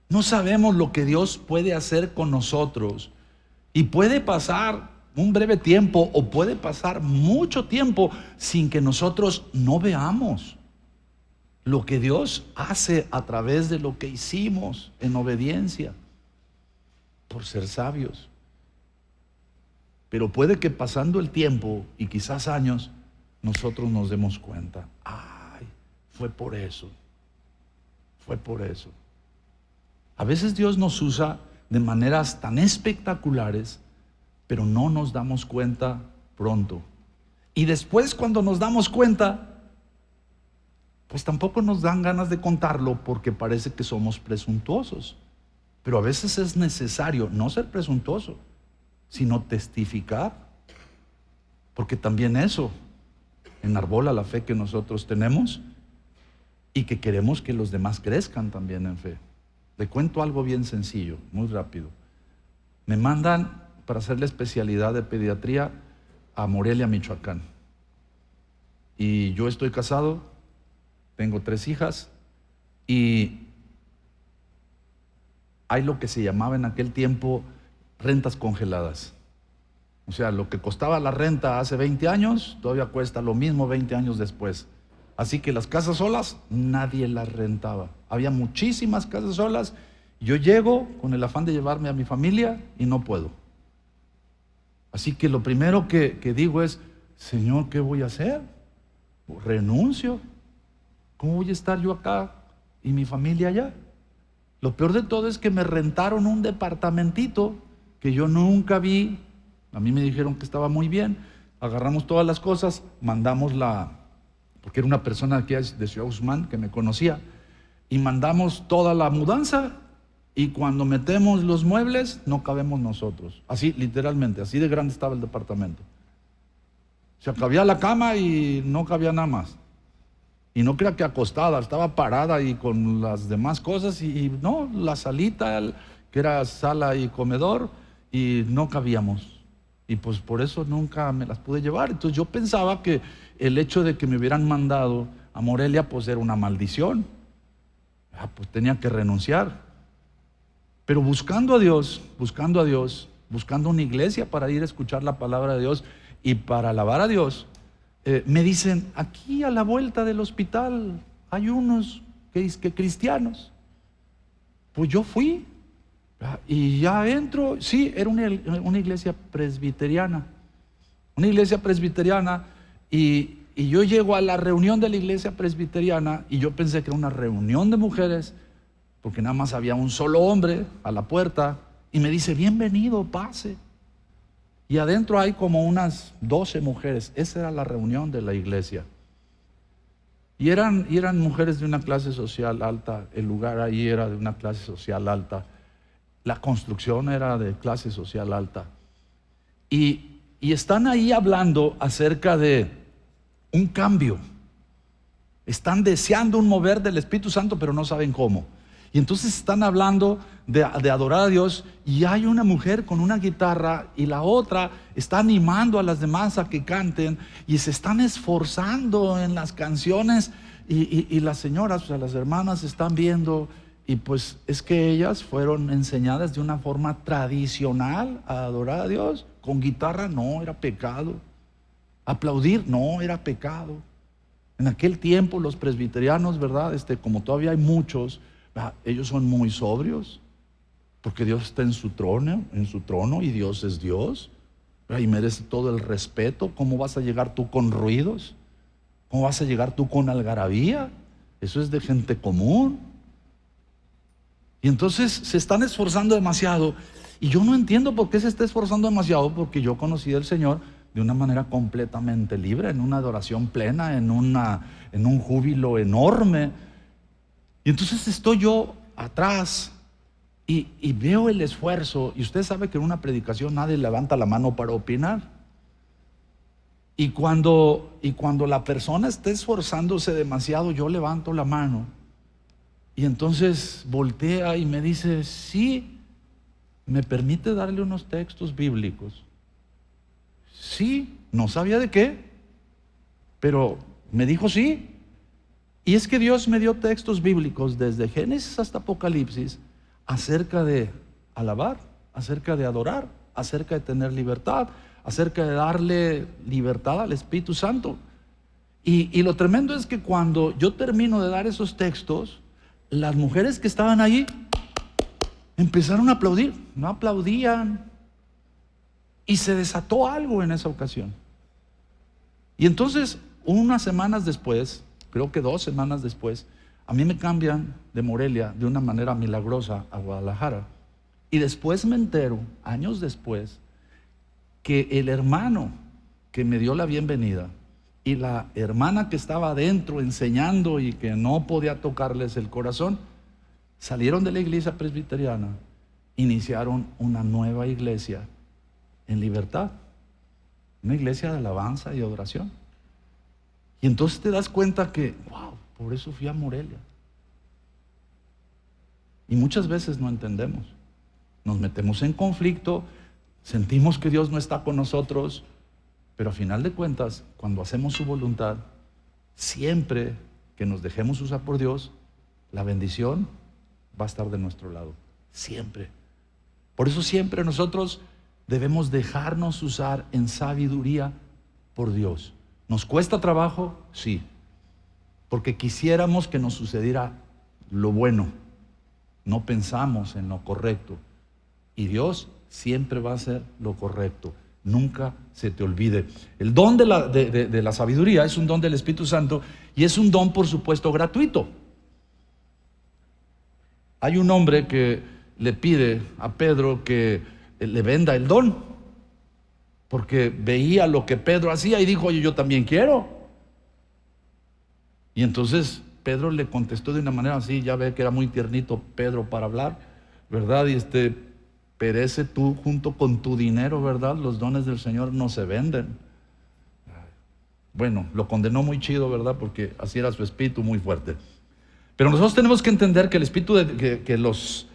No sabemos lo que Dios puede hacer con nosotros. Y puede pasar un breve tiempo o puede pasar mucho tiempo sin que nosotros no veamos lo que Dios hace a través de lo que hicimos en obediencia, por ser sabios. Pero puede que pasando el tiempo y quizás años, nosotros nos demos cuenta, ay, fue por eso, fue por eso. A veces Dios nos usa de maneras tan espectaculares, pero no nos damos cuenta pronto. Y después, cuando nos damos cuenta, pues tampoco nos dan ganas de contarlo porque parece que somos presuntuosos. Pero a veces es necesario no ser presuntuoso, sino testificar, porque también eso enarbola la fe que nosotros tenemos y que queremos que los demás crezcan también en fe. Le cuento algo bien sencillo, muy rápido. Me mandan para hacer la especialidad de pediatría a Morelia, Michoacán. Y yo estoy casado, tengo 3 hijas y hay lo que se llamaba en aquel tiempo rentas congeladas. O sea, lo que costaba la renta hace 20 años, todavía cuesta lo mismo 20 años después. Así que las casas solas, nadie las rentaba. Había muchísimas casas solas. Yo llego con el afán de llevarme a mi familia y no puedo. Así que lo primero que digo es, Señor, ¿qué voy a hacer? Renuncio. ¿Cómo voy a estar yo acá y mi familia allá? Lo peor de todo es que me rentaron un departamentito que yo nunca vi. A mí me dijeron que estaba muy bien. Agarramos todas las cosas, mandamos porque era una persona aquí de Ciudad Guzmán que me conocía, y mandamos toda la mudanza, y cuando metemos los muebles no cabemos nosotros. Así, literalmente, así de grande estaba el departamento. O sea, cabía la cama y no cabía nada más. Y no crea que acostada, estaba parada y con las demás cosas, y no, la salita, que era sala y comedor, y no cabíamos. Y pues por eso nunca me las pude llevar. Entonces yo pensaba que el hecho de que me hubieran mandado a Morelia pues era una maldición. Pues tenía que renunciar. Pero buscando a Dios, buscando una iglesia para ir a escuchar la palabra de Dios y para alabar a Dios, me dicen, aquí a la vuelta del hospital hay unos que cristianos. Pues yo fui. Y ya entro, sí, era una iglesia presbiteriana. Una iglesia presbiteriana, y yo llego a la reunión de la iglesia presbiteriana y yo pensé que era una reunión de mujeres, porque nada más había un solo hombre a la puerta, y me dice, bienvenido, pase. Y adentro hay como unas 12 mujeres. Esa era la reunión de la iglesia. Y eran mujeres de una clase social alta, el lugar ahí era de una clase social alta. La construcción era de clase social alta. Y están ahí hablando acerca de un cambio. Están deseando un mover del Espíritu Santo, pero no saben cómo. Y entonces están hablando de adorar a Dios, y hay una mujer con una guitarra y la otra está animando a las demás a que canten, y se están esforzando en las canciones, y las señoras, o sea, las hermanas están viendo. Y pues es que ellas fueron enseñadas de una forma tradicional a adorar a Dios. Con guitarra no era pecado. Aplaudir no era pecado. En aquel tiempo los presbiterianos, ¿verdad? Como todavía hay muchos, ellos son muy sobrios, porque Dios está en su trono y Dios es Dios, y merece todo el respeto. ¿Cómo vas a llegar tú con ruidos? ¿Cómo vas a llegar tú con algarabía? Eso es de gente común. Y entonces se están esforzando demasiado, y yo no entiendo por qué se está esforzando demasiado, porque yo conocí al Señor de una manera completamente libre, en una adoración plena, en un júbilo enorme. Y entonces estoy yo atrás y veo el esfuerzo. Y usted sabe que en una predicación nadie levanta la mano para opinar. Y cuando la persona está esforzándose demasiado, yo levanto la mano. Y entonces voltea y me dice: sí, ¿me permite darle unos textos bíblicos? Sí, no sabía de qué, pero me dijo sí. Y es que Dios me dio textos bíblicos desde Génesis hasta Apocalipsis acerca de alabar, acerca de adorar, acerca de tener libertad, acerca de darle libertad al Espíritu Santo. Y lo tremendo es que cuando yo termino de dar esos textos, las mujeres que estaban ahí empezaron a aplaudir. No aplaudían. Y se desató algo en esa ocasión. Y entonces, unas semanas después, creo que 2 semanas después, a mí me cambian de Morelia de una manera milagrosa a Guadalajara. Y después me entero, años después, que el hermano que me dio la bienvenida y la hermana que estaba adentro enseñando y que no podía tocarles el corazón, salieron de la iglesia presbiteriana, iniciaron una nueva iglesia en libertad, una iglesia de alabanza y adoración. Y entonces te das cuenta que, wow, por eso fui a Morelia. Y muchas veces no entendemos, nos metemos en conflicto, sentimos que Dios no está con nosotros, pero a final de cuentas, cuando hacemos su voluntad, siempre que nos dejemos usar por Dios, la bendición va a estar de nuestro lado, siempre. Por eso siempre nosotros debemos dejarnos usar en sabiduría por Dios. ¿Nos cuesta trabajo? Sí, porque quisiéramos que nos sucediera lo bueno, no pensamos en lo correcto, y Dios siempre va a hacer lo correcto. Nunca se te olvide. El don de la sabiduría es un don del Espíritu Santo, y es un don, por supuesto, gratuito. Hay un hombre que le pide a Pedro que le venda el don, porque veía lo que Pedro hacía y dijo: oye, yo también quiero. Y entonces Pedro le contestó de una manera así, ya ve que era muy tiernito Pedro para hablar, ¿verdad? Y perece tú junto con tu dinero, ¿verdad? Los dones del Señor no se venden. Bueno, lo condenó muy chido, ¿verdad? Porque así era su espíritu, muy fuerte. Pero nosotros tenemos que entender que el espíritu que los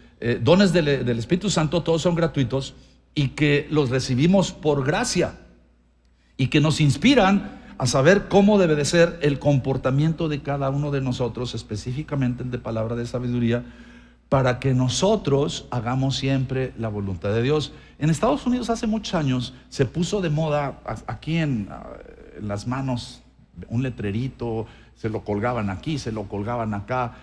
dones del Espíritu Santo todos son gratuitos, y que los recibimos por gracia, y que nos inspiran a saber cómo debe de ser el comportamiento de cada uno de nosotros, específicamente el de palabra de sabiduría, para que nosotros hagamos siempre la voluntad de Dios. En Estados Unidos hace muchos años se puso de moda aquí en las manos un letrerito, se lo colgaban aquí, se lo colgaban acá.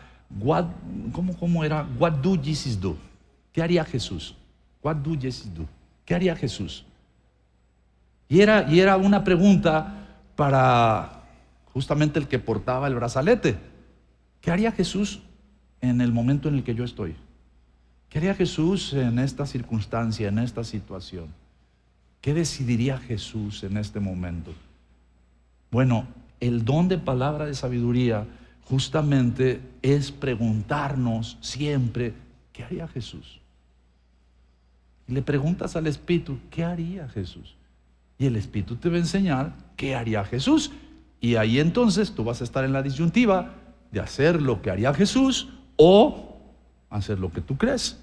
¿Cómo era? What do Jesus do? ¿Qué haría Jesús? What do Jesus do? ¿Qué haría Jesús? Y era una pregunta para justamente el que portaba el brazalete. ¿Qué haría Jesús en el momento en el que yo estoy? ¿Qué haría Jesús en esta circunstancia, en esta situación? ¿Qué decidiría Jesús en este momento? Bueno, el don de palabra de sabiduría justamente es preguntarnos siempre: ¿qué haría Jesús? Y le preguntas al Espíritu: ¿qué haría Jesús? Y el Espíritu te va a enseñar qué haría Jesús. Y ahí entonces tú vas a estar en la disyuntiva de hacer lo que haría Jesús o hacer lo que tú crees.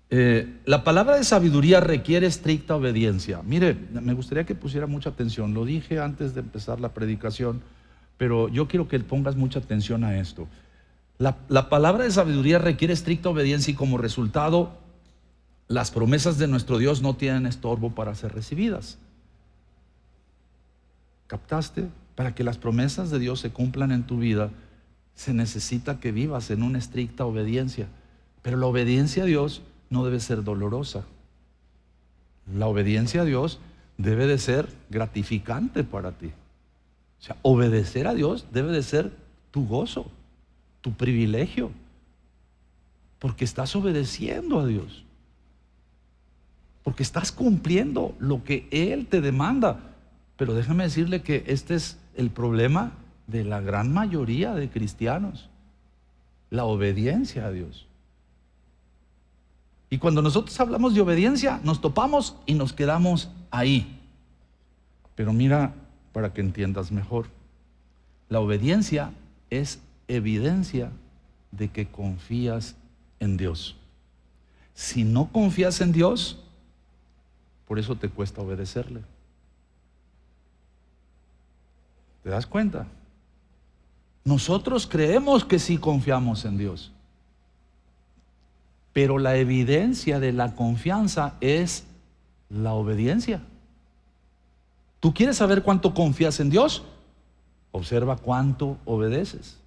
La palabra de sabiduría requiere estricta obediencia. Mire, me gustaría que pusiera mucha atención. Lo dije antes de empezar la predicación, pero yo quiero que pongas mucha atención a esto. La palabra de sabiduría requiere estricta obediencia, y como resultado, las promesas de nuestro Dios no tienen estorbo para ser recibidas. ¿Captaste? Para que las promesas de Dios se cumplan en tu vida, se necesita que vivas en una estricta obediencia. Pero la obediencia a Dios no debe ser dolorosa. La obediencia a Dios debe de ser gratificante para ti. O sea, obedecer a Dios debe de ser tu gozo, tu privilegio, porque estás obedeciendo a Dios, porque estás cumpliendo lo que Él te demanda. Pero déjame decirle que este es el problema de la gran mayoría de cristianos. la obediencia a Dios. Y cuando nosotros hablamos de obediencia, nos topamos y nos quedamos ahí. Pero mira, para que entiendas mejor, la obediencia es evidencia de que confías en Dios. Si no confías en Dios, por eso te cuesta obedecerle. ¿Te das cuenta? Nosotros creemos que sí confiamos en Dios, pero la evidencia de la confianza es la obediencia. ¿Tú quieres saber cuánto confías en Dios? Observa cuánto obedeces.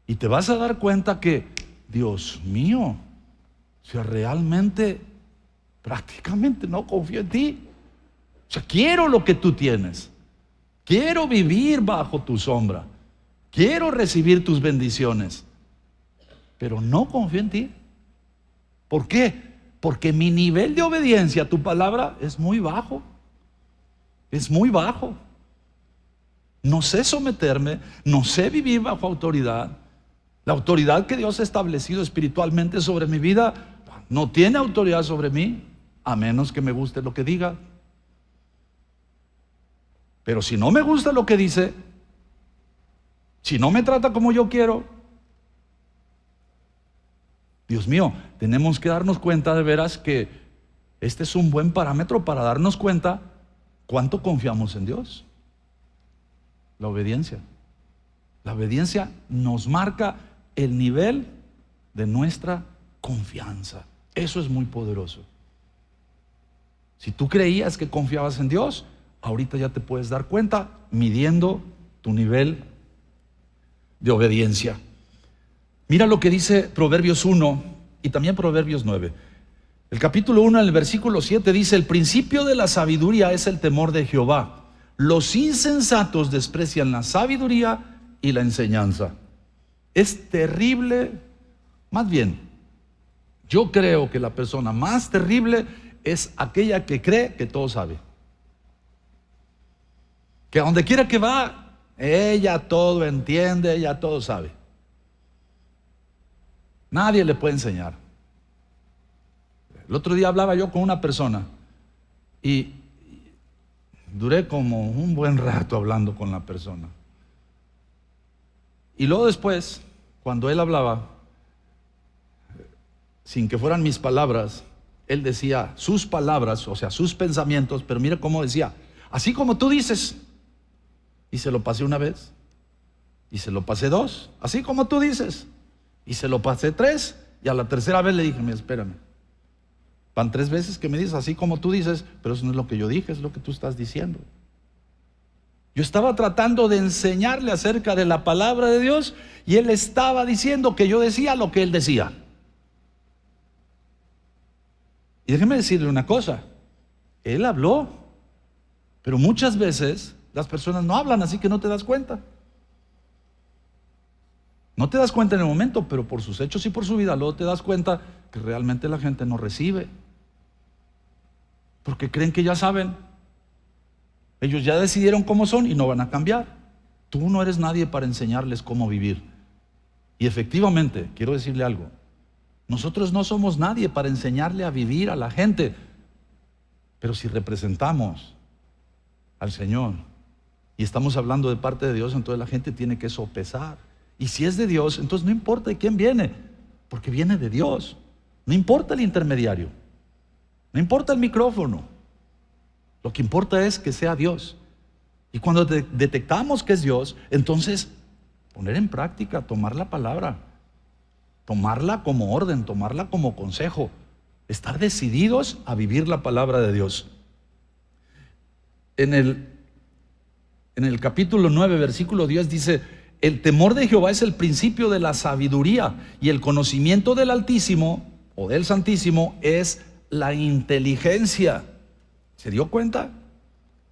Y te vas a dar cuenta que, Dios mío, o sea, realmente, prácticamente no confío en ti. O sea, quiero lo que tú tienes. Quiero vivir bajo tu sombra. Quiero recibir tus bendiciones. Pero no confío en ti. ¿Por qué? Porque mi nivel de obediencia a tu palabra es muy bajo. Es muy bajo. No sé someterme, no sé vivir bajo autoridad. La autoridad que Dios ha establecido espiritualmente sobre mi vida no tiene autoridad sobre mí, a menos que me guste lo que diga. Pero si no me gusta lo que dice, si no me trata como yo quiero, Dios mío, tenemos que darnos cuenta de veras que este es un buen parámetro para darnos cuenta cuánto confiamos en Dios. La obediencia. La obediencia nos marca el nivel de nuestra confianza. Eso es muy poderoso. Si tú creías que confiabas en Dios, ahorita ya te puedes dar cuenta midiendo tu nivel de obediencia. Mira lo que dice Proverbios 1 y también Proverbios 9. El capítulo 1, en el versículo 7 dice: el principio de la sabiduría es el temor de Jehová. Los insensatos desprecian la sabiduría y la enseñanza. Es terrible, más bien, yo creo que la persona más terrible es aquella que cree que todo sabe. Que a donde quiera que va, ella todo entiende, ella todo sabe. Nadie le puede enseñar. El otro día hablaba yo con una persona y duré como un buen rato hablando con la persona. Y luego después, cuando él hablaba, sin que fueran mis palabras, él decía sus palabras, o sea, sus pensamientos, pero mira cómo decía: así como tú dices. Y se lo pasé una vez, y se lo pasé dos, así como tú dices, y se lo pasé tres, y a la tercera vez le dije: mira, espérame, van 3 veces que me dices así como tú dices, pero eso no es lo que yo dije, es lo que tú estás diciendo. Yo estaba tratando de enseñarle acerca de la palabra de Dios, y él estaba diciendo que yo decía lo que él decía. Y déjeme decirle una cosa, él habló, pero muchas veces las personas no hablan, así que no te das cuenta. No te das cuenta en el momento, pero por sus hechos y por su vida luego te das cuenta que realmente la gente no recibe, porque creen que ya saben. Ellos ya decidieron cómo son y no van a cambiar. Tú no eres nadie para enseñarles cómo vivir. Y efectivamente, quiero decirle algo, nosotros no somos nadie para enseñarle a vivir a la gente, pero si representamos al Señor y estamos hablando de parte de Dios, entonces la gente tiene que sopesar. Y si es de Dios, entonces no importa de quién viene, porque viene de Dios. No importa el intermediario, no importa el micrófono. Lo que importa es que sea Dios. Y cuando detectamos que es Dios, entonces poner en práctica, tomar la palabra, tomarla como orden, tomarla como consejo, estar decididos a vivir la palabra de Dios. En el capítulo 9, versículo 10 dice: el temor de Jehová es el principio de la sabiduría, y el conocimiento del Altísimo o del Santísimo es la inteligencia. ¿Se dio cuenta?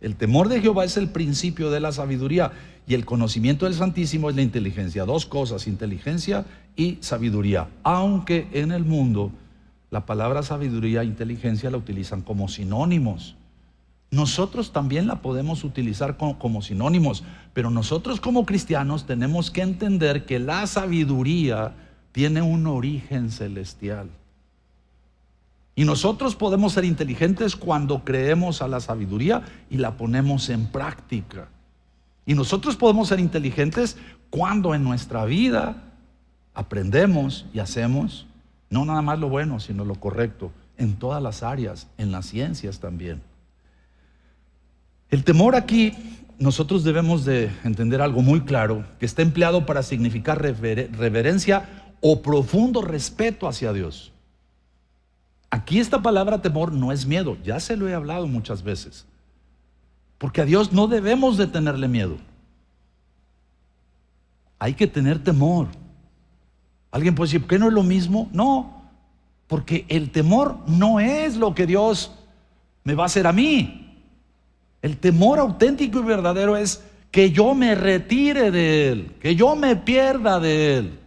El temor de Jehová es el principio de la sabiduría, y el conocimiento del Santísimo es la inteligencia. 2 cosas, inteligencia y sabiduría. Aunque en el mundo la palabra sabiduría e inteligencia la utilizan como sinónimos. nosotros también la podemos utilizar como sinónimos, pero nosotros como cristianos tenemos que entender que la sabiduría tiene un origen celestial. Y nosotros podemos ser inteligentes cuando creemos a la sabiduría y la ponemos en práctica. Y nosotros podemos ser inteligentes cuando en nuestra vida aprendemos y hacemos no nada más lo bueno, sino lo correcto, en todas las áreas, en las ciencias también. El temor aquí, nosotros debemos de entender algo muy claro, que está empleado para significar reverencia o profundo respeto hacia Dios. Aquí esta palabra temor no es miedo, ya se lo he hablado muchas veces, porque a Dios no debemos de tenerle miedo. Hay que tener temor. Alguien puede decir, ¿por qué no es lo mismo? No, porque el temor no es lo que Dios me va a hacer a mí. El temor auténtico y verdadero es que yo me retire de Él, que yo me pierda de Él,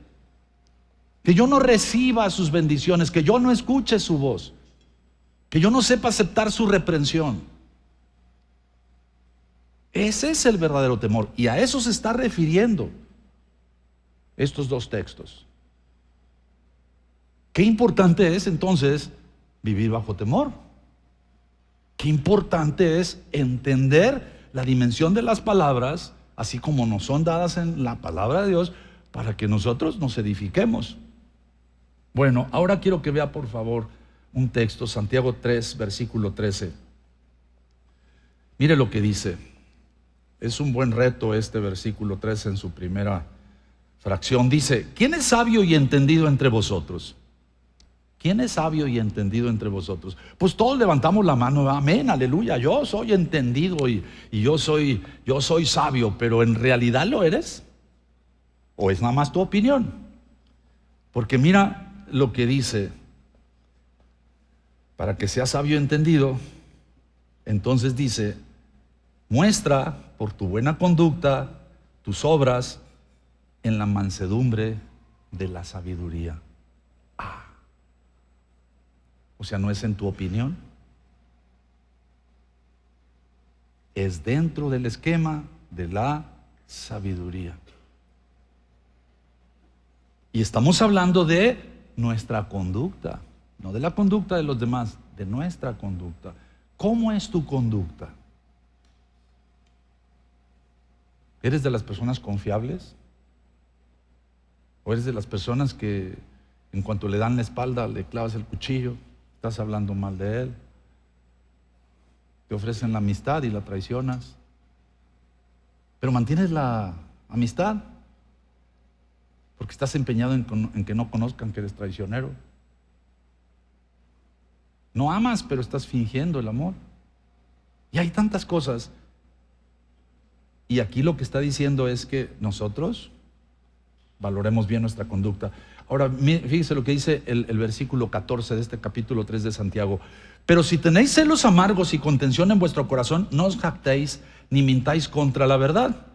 que yo no reciba sus bendiciones, que yo no escuche su voz, que yo no sepa aceptar su reprensión. Ese es el verdadero temor, y a eso se está refiriendo estos dos textos. Qué importante es entonces vivir bajo temor. Qué importante es entender la dimensión de las palabras, así como nos son dadas en la palabra de Dios, para que nosotros nos edifiquemos. Bueno, ahora quiero que vea por favor un texto, Santiago 3, versículo 13. Mire lo que dice. Es un buen reto este versículo 13 en su primera fracción. Dice, ¿quién es sabio y entendido entre vosotros? ¿Quién es sabio y entendido entre vosotros? Pues todos levantamos la mano, amén, aleluya, yo soy entendido y yo soy sabio, pero ¿en realidad lo eres? ¿O es nada más tu opinión? Porque mira lo que dice, para que seas sabio y entendido, entonces dice, muestra por tu buena conducta tus obras en la mansedumbre de la sabiduría. O sea, no es en tu opinión, es dentro del esquema de la sabiduría. Y estamos hablando de nuestra conducta, no de la conducta de los demás, de nuestra conducta. ¿Cómo es tu conducta? ¿Eres de las personas confiables? ¿O eres de las personas que en cuanto le dan la espalda le clavas el cuchillo? Estás hablando mal de él, te ofrecen la amistad y la traicionas, pero mantienes la amistad porque estás empeñado en que no conozcan que eres traicionero. No amas, pero estás fingiendo el amor. Y hay tantas cosas. Y aquí lo que está diciendo es que nosotros valoremos bien nuestra conducta. Ahora, fíjese lo que dice el versículo 14 de este capítulo 3 de Santiago. Pero si tenéis celos amargos y contención en vuestro corazón, no os jactéis ni mintáis contra la verdad.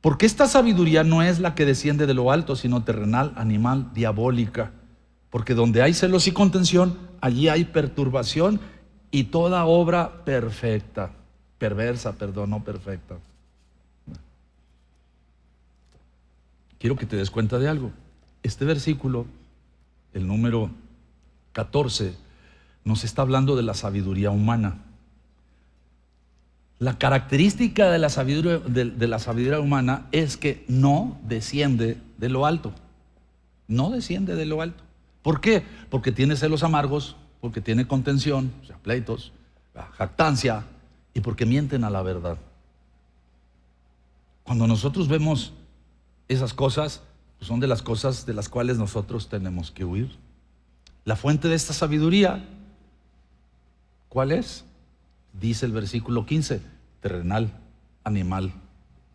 Porque esta sabiduría no es la que desciende de lo alto, sino terrenal, animal, diabólica. Porque donde hay celos y contención, allí hay perturbación y toda obra perversa, no perfecta. Quiero que te des cuenta de algo. Este versículo, el número 14, nos está hablando de la sabiduría humana. La característica de la sabiduría humana es que no desciende de lo alto. No desciende de lo alto. ¿Por qué? Porque tiene celos amargos, porque tiene contención, o sea, pleitos, jactancia, y porque mienten a la verdad. Cuando nosotros vemos esas cosas, son de las cosas de las cuales nosotros tenemos que huir. La fuente de esta sabiduría, ¿cuál es? Dice el versículo 15, terrenal, animal,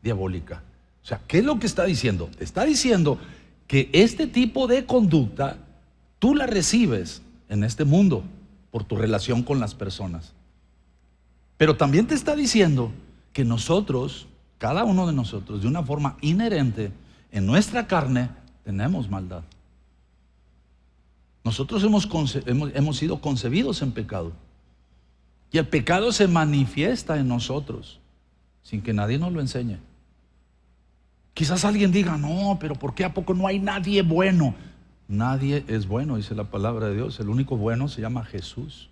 diabólica. O sea, ¿qué es lo que está diciendo? Está diciendo que este tipo de conducta tú la recibes en este mundo por tu relación con las personas. Pero también te está diciendo que nosotros, cada uno de nosotros, de una forma inherente, en nuestra carne tenemos maldad. Nosotros hemos sido concebidos en pecado. Y el pecado se manifiesta en nosotros sin que nadie nos lo enseñe. Quizás alguien diga, no, pero ¿por qué a poco no hay nadie bueno? Nadie es bueno, dice la palabra de Dios. El único bueno se llama Jesús.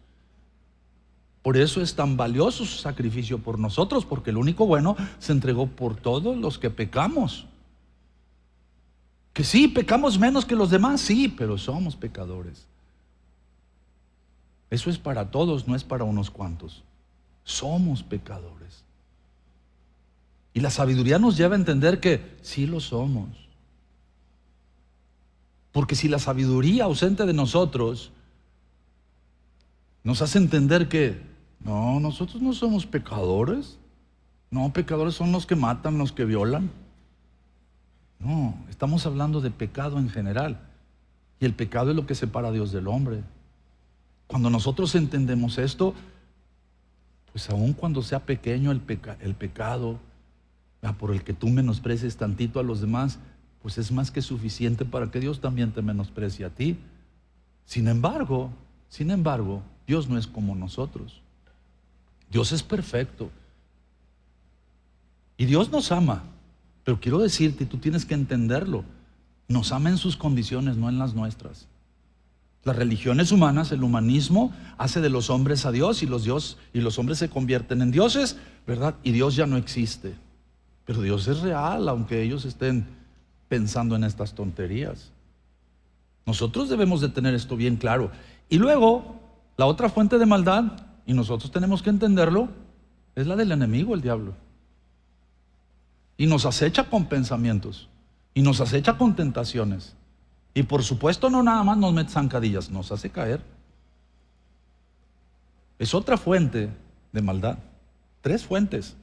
Por eso es tan valioso su sacrificio por nosotros, porque el único bueno se entregó por todos los que pecamos. Que sí, pecamos menos que los demás, sí, pero somos pecadores. Eso es para todos, no es para unos cuantos. Somos pecadores. Y la sabiduría nos lleva a entender que sí lo somos. Porque si la sabiduría ausente de nosotros nos hace entender que no, nosotros no somos pecadores. No, pecadores son los que matan, los que violan. No, estamos hablando de pecado en general. Y el pecado es lo que separa a Dios del hombre. Cuando nosotros entendemos esto, pues aun cuando sea pequeño el pecado por el que tú menosprecies tantito a los demás, pues es más que suficiente para que Dios también te menosprecie a ti. Sin embargo, Dios no es como nosotros. Dios es perfecto. Y Dios nos ama. Pero quiero decirte, tú tienes que entenderlo, nos ama en sus condiciones, no en las nuestras. Las religiones humanas, el humanismo, hace de los hombres a Dios y los hombres se convierten en dioses, ¿verdad? Y Dios ya no existe. Pero Dios es real, aunque ellos estén pensando en estas tonterías. Nosotros debemos de tener esto bien claro. Y luego, la otra fuente de maldad, y nosotros tenemos que entenderlo, es la del enemigo, el diablo. Y nos acecha con pensamientos, y nos acecha con tentaciones. Y por supuesto no nada más nos mete zancadillas, nos hace caer. Es otra fuente de maldad. 3 fuentes: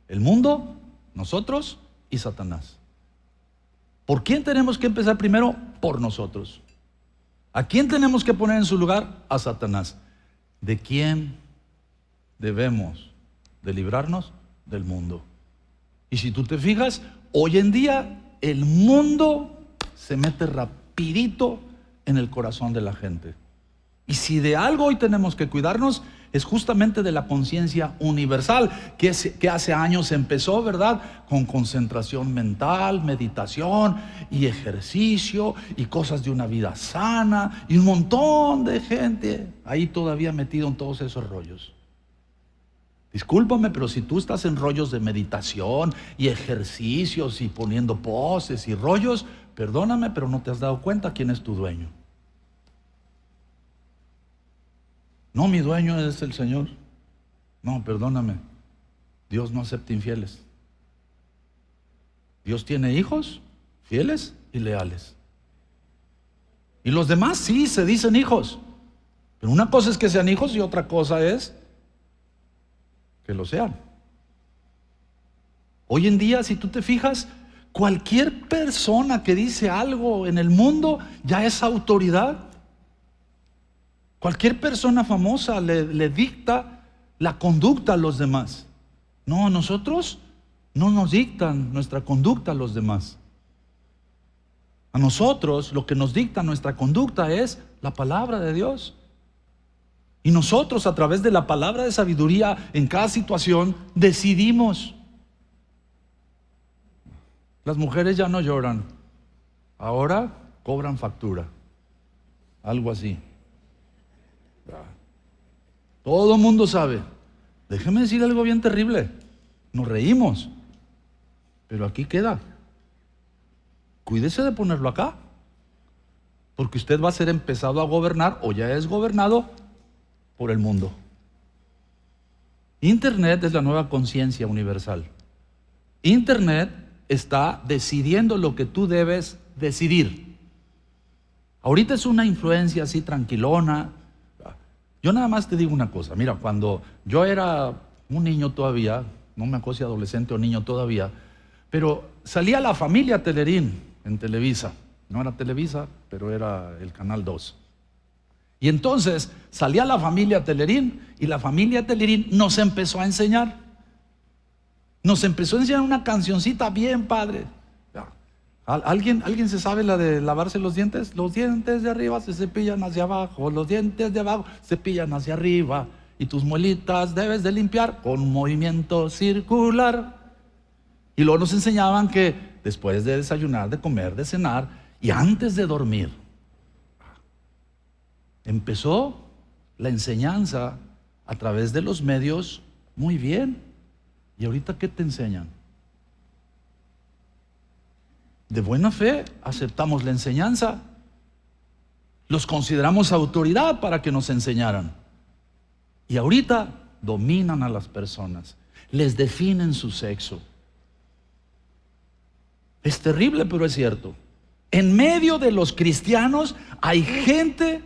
el mundo, nosotros y Satanás. ¿Por quién tenemos que empezar primero? Por nosotros. ¿A quién tenemos que poner en su lugar? A Satanás. ¿De quién debemos de librarnos? Del mundo. Y si tú te fijas, hoy en día el mundo se mete rapidito en el corazón de la gente. Y si de algo hoy tenemos que cuidarnos, es justamente de la conciencia universal, que hace años empezó, ¿verdad? Con concentración mental, meditación y ejercicio y cosas de una vida sana, y un montón de gente ahí todavía metido en todos esos rollos. Discúlpame, pero si tú estás en rollos de meditación y ejercicios y poniendo poses y rollos, perdóname, pero no te has dado cuenta quién es tu dueño. No, mi dueño es el Señor. No, perdóname, Dios no acepta infieles. Dios tiene hijos fieles y leales. Y los demás sí se dicen hijos, pero una cosa es que sean hijos y otra cosa es que lo sean. Hoy en día, si tú te fijas, cualquier persona que dice algo en el mundo ya es autoridad. Cualquier persona famosa le dicta la conducta a los demás. No, nosotros no nos dictan nuestra conducta a los demás. A nosotros lo que nos dicta nuestra conducta es la palabra de Dios. Y nosotros, a través de la palabra de sabiduría, en cada situación decidimos. Las mujeres ya no lloran, ahora cobran factura, algo así. Todo el mundo sabe. Déjeme decir algo bien terrible. Nos reímos, pero aquí queda. Cuídese de ponerlo acá, porque usted va a ser empezado a gobernar, o ya es gobernado por el mundo. Internet es la nueva conciencia universal. Internet está decidiendo lo que tú debes decidir. Ahorita es una influencia así tranquilona. Yo nada más te digo una cosa. Mira, cuando yo era un niño todavía, no me acuerdo si adolescente o niño todavía, pero salía La Familia Telerín en Televisa. No era Televisa, pero era el Canal 2. Y entonces salía La Familia Telerín, y La Familia Telerín nos empezó a enseñar. Nos empezó a enseñar una cancioncita bien padre. ¿Alguien se sabe la de lavarse los dientes? Los dientes de arriba se cepillan hacia abajo, los dientes de abajo se cepillan hacia arriba. y tus muelitas debes de limpiar con un movimiento circular. Y luego nos enseñaban que después de desayunar, de comer, de cenar y antes de dormir, empezó la enseñanza a través de los medios muy bien. ¿Y ahorita qué te enseñan? De buena fe aceptamos la enseñanza, los consideramos autoridad para que nos enseñaran, y ahorita dominan a las personas, les definen su sexo. Es terrible, pero es cierto. En medio de los cristianos hay gente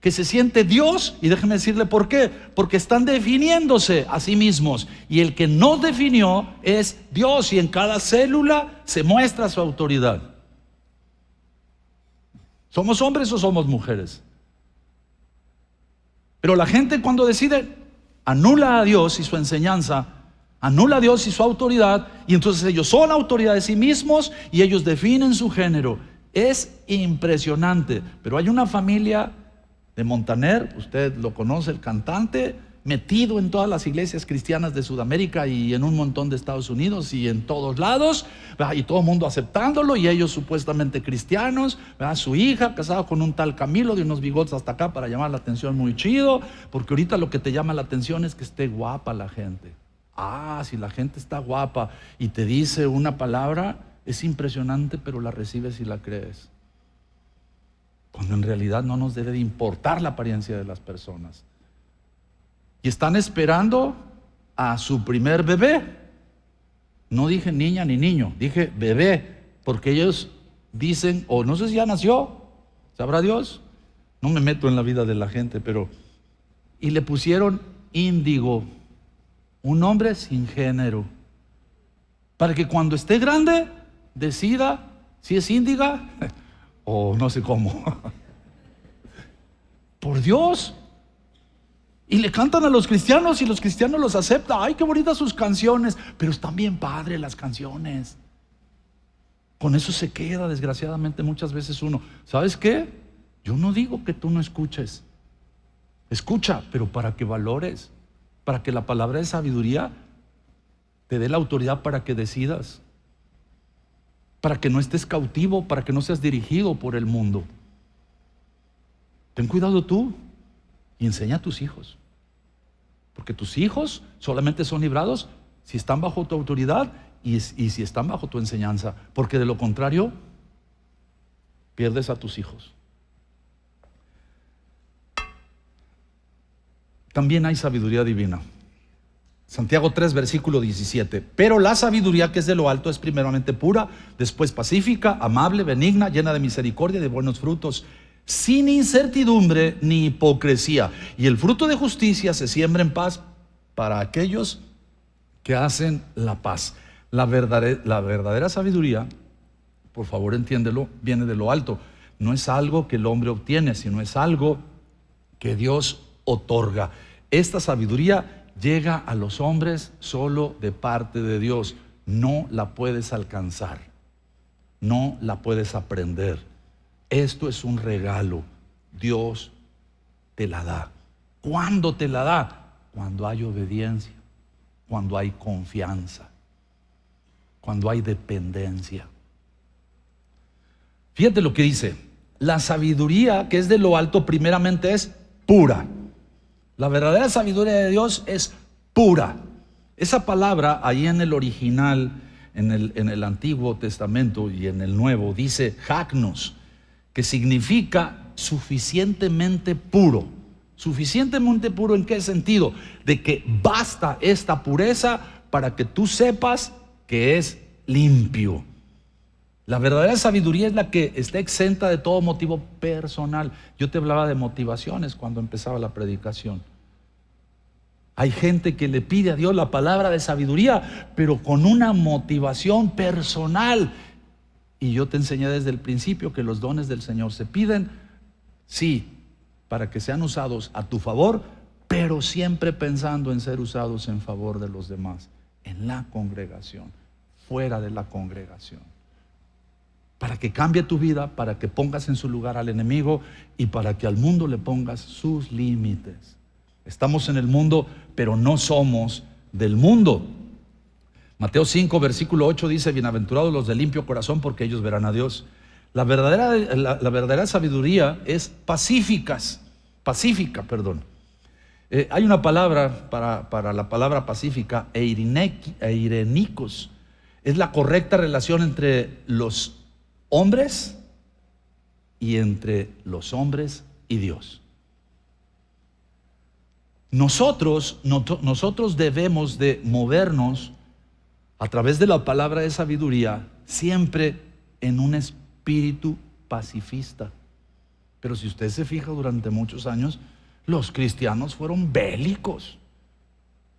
que se siente Dios, y déjeme decirle por qué. Porque están definiéndose a sí mismos, y el que nos definió es Dios, y en cada célula se muestra su autoridad. ¿Somos hombres o somos mujeres? Pero la gente, cuando decide, anula a Dios y su enseñanza, anula a Dios y su autoridad, y entonces ellos son autoridad de sí mismos y ellos definen su género. Es impresionante. Pero hay una familia de Montaner, usted lo conoce, el cantante, metido en todas las iglesias cristianas de Sudamérica y en un montón de Estados Unidos y en todos lados, ¿verdad? Y todo el mundo aceptándolo, y ellos supuestamente cristianos, ¿verdad? Su hija casada con un tal Camilo de unos bigotes hasta acá para llamar la atención, muy chido, porque ahorita lo que te llama la atención es que esté guapa la gente. Si la gente está guapa y te dice una palabra, es impresionante, pero la recibes y la crees, cuando en realidad no nos debe de importar la apariencia de las personas. Y están esperando a su primer bebé. No dije niña ni niño, dije bebé, porque ellos dicen, o no sé si ya nació, sabrá Dios, no me meto en la vida de la gente, pero, y le pusieron Índigo, un hombre sin género, para que cuando esté grande decida si es índiga o no sé cómo. Por Dios. Y le cantan a los cristianos y los cristianos los aceptan. Ay, qué bonitas sus canciones, pero están bien padres las canciones. Con eso se queda, desgraciadamente, muchas veces uno. ¿Sabes qué? Yo no digo que tú no escuches. Escucha, pero para que valores, para que la palabra de sabiduría te dé la autoridad para que decidas, para que no estés cautivo, para que no seas dirigido por el mundo. Ten cuidado tú y enseña a tus hijos, porque tus hijos solamente son librados si están bajo tu autoridad y si están bajo tu enseñanza, porque de lo contrario pierdes a tus hijos. También hay sabiduría divina. Santiago 3, versículo 17. Pero la sabiduría que es de lo alto es primeramente pura, después pacífica, amable, benigna, llena de misericordia y de buenos frutos, sin incertidumbre ni hipocresía. Y el fruto de justicia se siembra en paz para aquellos que hacen la paz. La verdadera sabiduría, por favor entiéndelo, viene de lo alto. No es algo que el hombre obtiene, sino es algo que Dios otorga. Esta sabiduría llega a los hombres solo de parte de Dios. No la puedes alcanzar, no la puedes aprender. Esto es un regalo. Dios te la da. ¿Cuándo te la da? Cuando hay obediencia, cuando hay confianza, cuando hay dependencia. Fíjate lo que dice: la sabiduría que es de lo alto primeramente es pura. La verdadera sabiduría de Dios es pura. Esa palabra ahí en el original, en el Antiguo Testamento y en el Nuevo, dice hagnos, que significa suficientemente puro. ¿Suficientemente puro en qué sentido? De que basta esta pureza para que tú sepas que es limpio. La verdadera sabiduría es la que está exenta de todo motivo personal. Yo te hablaba de motivaciones cuando empezaba la predicación. Hay gente que le pide a Dios la palabra de sabiduría, pero con una motivación personal. Y yo te enseñé desde el principio que los dones del Señor se piden, sí, para que sean usados a tu favor, pero siempre pensando en ser usados en favor de los demás, en la congregación, fuera de la congregación. Para que cambie tu vida, para que pongas en su lugar al enemigo y para que al mundo le pongas sus límites. Estamos en el mundo, pero no somos del mundo. Mateo 5, versículo 8 dice: bienaventurados los de limpio corazón, porque ellos verán a Dios. La verdadera sabiduría es pacífica. Hay una palabra para la palabra pacífica, eirenikos. Es la correcta relación entre los hombres y entre los hombres y Dios. Nosotros debemos de movernos a través de la palabra de sabiduría, siempre en un espíritu pacifista. Pero si usted se fija, durante muchos años los cristianos fueron bélicos,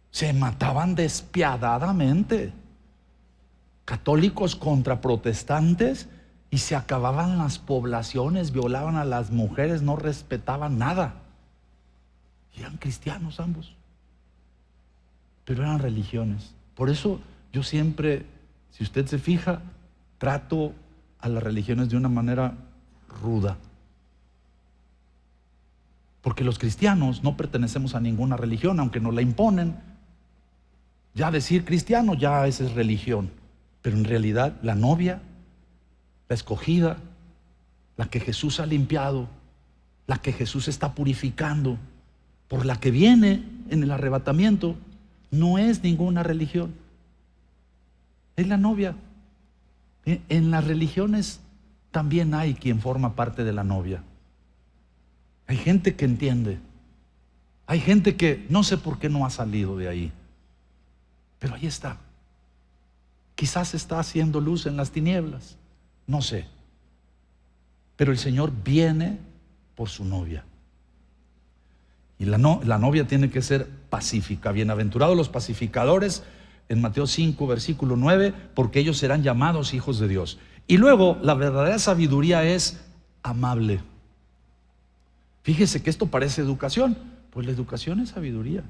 se mataban despiadadamente, católicos contra protestantes, y se acababan las poblaciones, violaban a las mujeres, no respetaban nada. Y eran cristianos ambos, pero eran religiones. Por eso yo siempre, si usted se fija, trato a las religiones de una manera ruda. Porque los cristianos no pertenecemos a ninguna religión, aunque nos la imponen. Ya decir cristiano, ya esa es religión. Pero en realidad la novia, la escogida, la que Jesús ha limpiado, la que Jesús está purificando, por la que viene en el arrebatamiento, no es ninguna religión. Es la novia. En las religiones también hay quien forma parte de la novia. Hay gente que entiende. Hay gente que no sé por qué no ha salido de ahí, pero ahí está. Quizás está haciendo luz en las tinieblas, no sé. Pero el Señor viene por su novia. Y la novia tiene que ser pacífica. Bienaventurados los pacificadores, en Mateo 5, versículo 9, porque ellos serán llamados hijos de Dios. Y luego, la verdadera sabiduría es amable. Fíjese que esto parece educación. Pues la educación es sabiduría.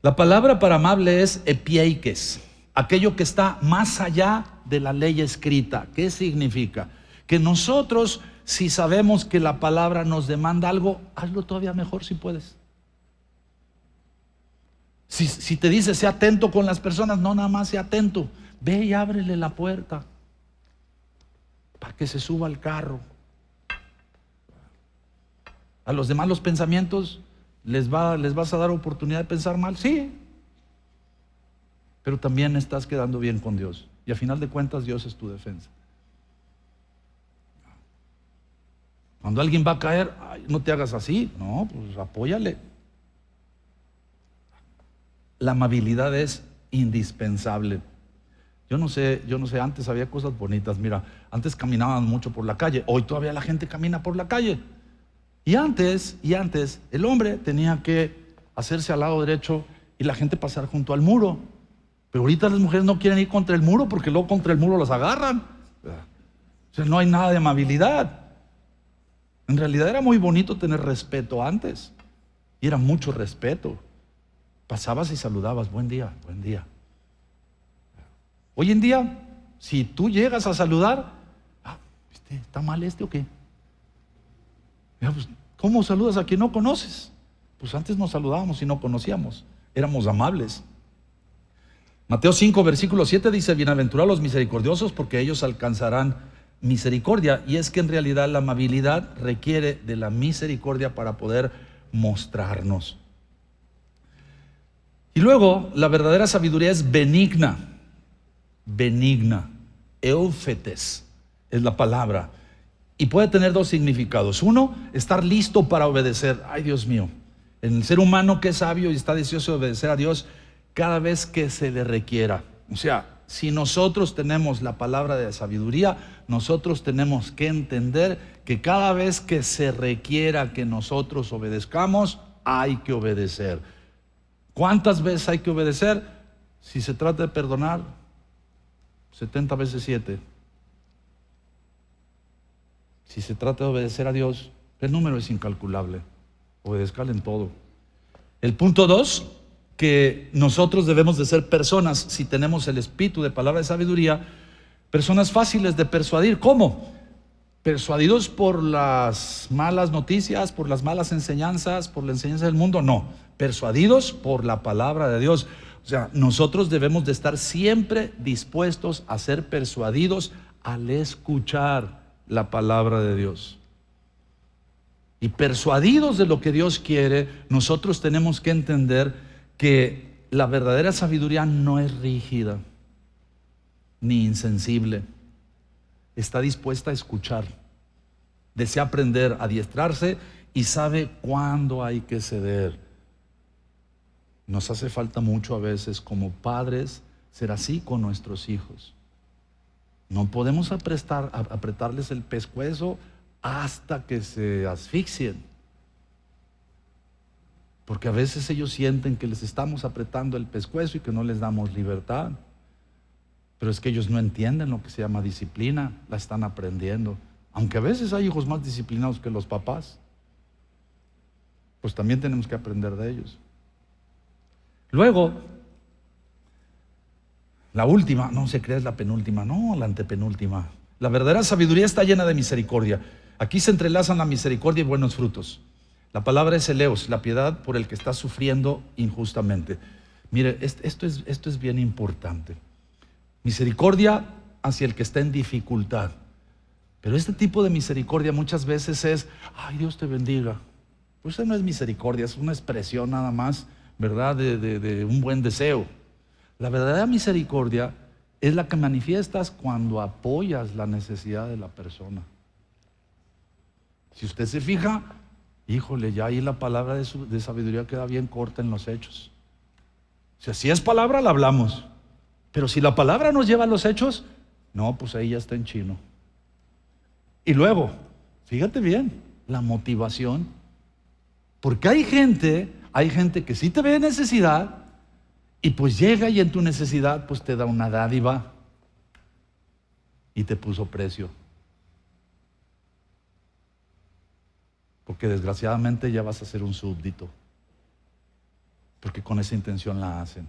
La palabra para amable es epieikes, aquello que está más allá de la ley escrita. ¿Qué significa? Que nosotros, si sabemos que la palabra nos demanda algo, hazlo todavía mejor si puedes. Si te dice, sea atento con las personas, no nada más sea atento. Ve y ábrele la puerta para que se suba al carro. A los demás los pensamientos les vas a dar oportunidad de pensar mal, sí. Pero también estás quedando bien con Dios. Y a final de cuentas Dios es tu defensa. Cuando alguien va a caer, ay, no te hagas así. No, pues apóyale. La amabilidad es indispensable. Yo no sé, antes había cosas bonitas. Mira, antes caminaban mucho por la calle. Hoy todavía la gente camina por la calle. Y antes, el hombre tenía que hacerse al lado derecho y la gente pasar junto al muro. Pero ahorita las mujeres no quieren ir contra el muro porque luego contra el muro las agarran. O sea, no hay nada de amabilidad. En realidad era muy bonito tener respeto antes. Y era mucho respeto. Pasabas y saludabas, buen día, buen día. Hoy en día, si tú llegas a saludar, ¿está mal o qué? Mira, pues, ¿cómo saludas a quien no conoces? Pues antes nos saludábamos y no conocíamos, éramos amables. Mateo 5, versículo 7 dice: bienaventurados los misericordiosos, porque ellos alcanzarán misericordia. Y es que en realidad la amabilidad requiere de la misericordia para poder mostrarnos. Y luego, la verdadera sabiduría es benigna. Benigna. Eufetes es la palabra. Y puede tener dos significados. Uno, estar listo para obedecer. Ay, Dios mío. El ser humano que es sabio y está deseoso de obedecer a Dios cada vez que se le requiera. O sea, si nosotros tenemos la palabra de sabiduría, nosotros tenemos que entender que cada vez que se requiera que nosotros obedezcamos, hay que obedecer. ¿Cuántas veces hay que obedecer? Si se trata de perdonar, 70 veces 7. Si se trata de obedecer a Dios, el número es incalculable. Obedezcanle en todo. El punto 2, que nosotros debemos de ser personas, si tenemos el espíritu de palabra de sabiduría, personas fáciles de persuadir. ¿Cómo? persuadidos por las malas noticias, por las malas enseñanzas, por la enseñanza del mundo, no, persuadidos por la palabra de Dios. O sea, nosotros debemos de estar siempre dispuestos a ser persuadidos al escuchar la palabra de Dios. Y persuadidos de lo que Dios quiere, nosotros tenemos que entender que la verdadera sabiduría no es rígida ni insensible. Está dispuesta a escuchar, desea aprender, adiestrarse y sabe cuándo hay que ceder. Nos hace falta mucho a veces como padres ser así con nuestros hijos. No podemos apretarles el pescuezo hasta que se asfixien, porque a veces ellos sienten que les estamos apretando el pescuezo y que no les damos libertad. Pero es que ellos no entienden lo que se llama disciplina, la están aprendiendo. Aunque a veces hay hijos más disciplinados que los papás, pues también tenemos que aprender de ellos. Luego, la última, no se crea es la penúltima, no, la antepenúltima. La verdadera sabiduría está llena de misericordia. Aquí se entrelazan la misericordia y buenos frutos. La palabra es eleos, la piedad por el que está sufriendo injustamente. Mire, esto es bien importante. Misericordia hacia el que está en dificultad. Pero este tipo de misericordia muchas veces es, ay, Dios te bendiga. Pues eso no es misericordia, es una expresión nada más, ¿verdad? De un buen deseo. La verdadera misericordia es la que manifiestas cuando apoyas la necesidad de la persona. Si usted se fija, híjole, ya ahí la palabra de sabiduría queda bien corta en los hechos. O sea, si es palabra, la hablamos. Pero si la palabra nos lleva a los hechos, no, pues ahí ya está en chino. Y luego, fíjate bien, la motivación. Porque hay gente que sí te ve en necesidad y pues llega y en tu necesidad pues te da una dádiva y te puso precio. Porque desgraciadamente ya vas a ser un súbdito. Porque con esa intención la hacen.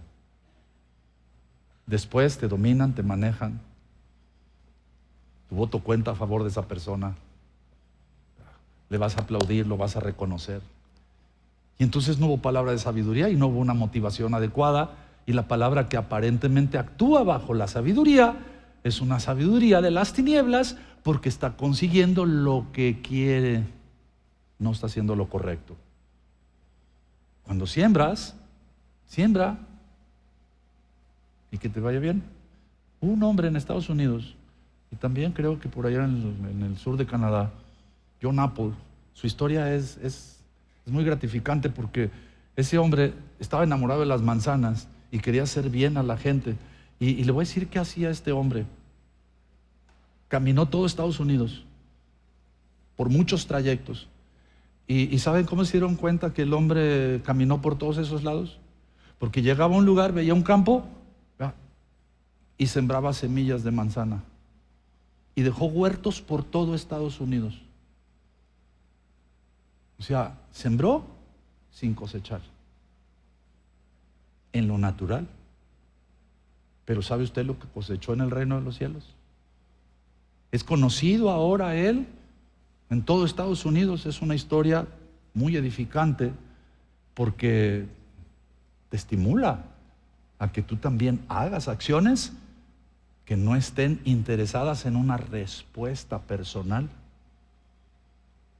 Después te dominan, te manejan. Tu voto cuenta a favor de esa persona. Le vas a aplaudir, lo vas a reconocer. Y entonces no hubo palabra de sabiduría y no hubo una motivación adecuada. Y la palabra que aparentemente actúa bajo la sabiduría es una sabiduría de las tinieblas porque está consiguiendo lo que quiere. No está haciendo lo correcto. Cuando siembras, siembra y que te vaya bien. Un hombre en Estados Unidos, y también creo que por allá en el sur de Canadá, John Apple, su historia es muy gratificante porque ese hombre estaba enamorado de las manzanas y quería hacer bien a la gente. Y le voy a decir qué hacía este hombre. Caminó todo Estados Unidos por muchos trayectos. ¿Y saben cómo se dieron cuenta que el hombre caminó por todos esos lados? Porque llegaba a un lugar, veía un campo y sembraba semillas de manzana. Y dejó huertos por todo Estados Unidos. O sea, sembró sin cosechar. En lo natural. Pero ¿sabe usted lo que cosechó en el reino de los cielos? Es conocido ahora él en todo Estados Unidos. Es una historia muy edificante porque te estimula a que tú también hagas acciones que no estén interesadas en una respuesta personal,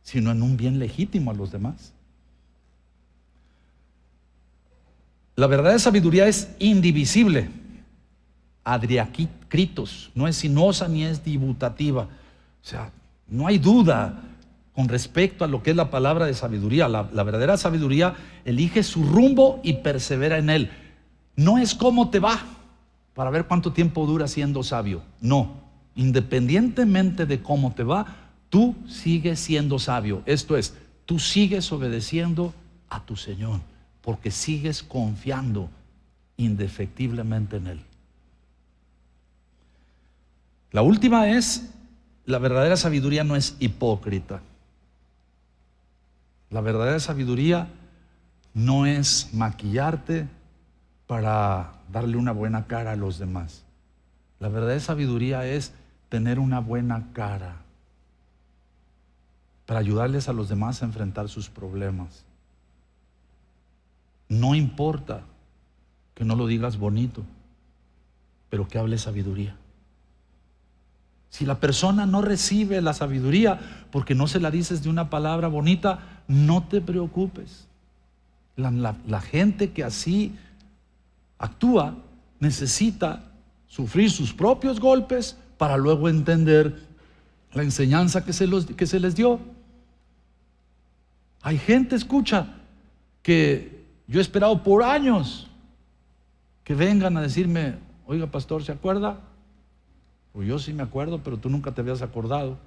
sino en un bien legítimo a los demás. La verdadera sabiduría es indivisible, adriakritos, no es sinuosa ni es dibutativa. O sea, no hay duda con respecto a lo que es la palabra de sabiduría. La verdadera sabiduría elige su rumbo y persevera en él. No es cómo te va para ver cuánto tiempo dura siendo sabio. No, independientemente de cómo te va, tú sigues siendo sabio. Esto es, tú sigues obedeciendo a tu Señor, porque sigues confiando indefectiblemente en Él. La última es, la verdadera sabiduría no es hipócrita. La verdadera sabiduría no es maquillarte para darle una buena cara a los demás. La verdadera sabiduría es tener una buena cara para ayudarles a los demás a enfrentar sus problemas. No importa que no lo digas bonito, pero que hables sabiduría. Si la persona no recibe la sabiduría porque no se la dices de una palabra bonita, no te preocupes. La gente que así actúa necesita sufrir sus propios golpes para luego entender la enseñanza que se les dio. Hay gente, escucha, que yo he esperado por años que vengan a decirme: oiga, pastor, ¿se acuerda? Pues yo sí me acuerdo, pero tú nunca te habías acordado.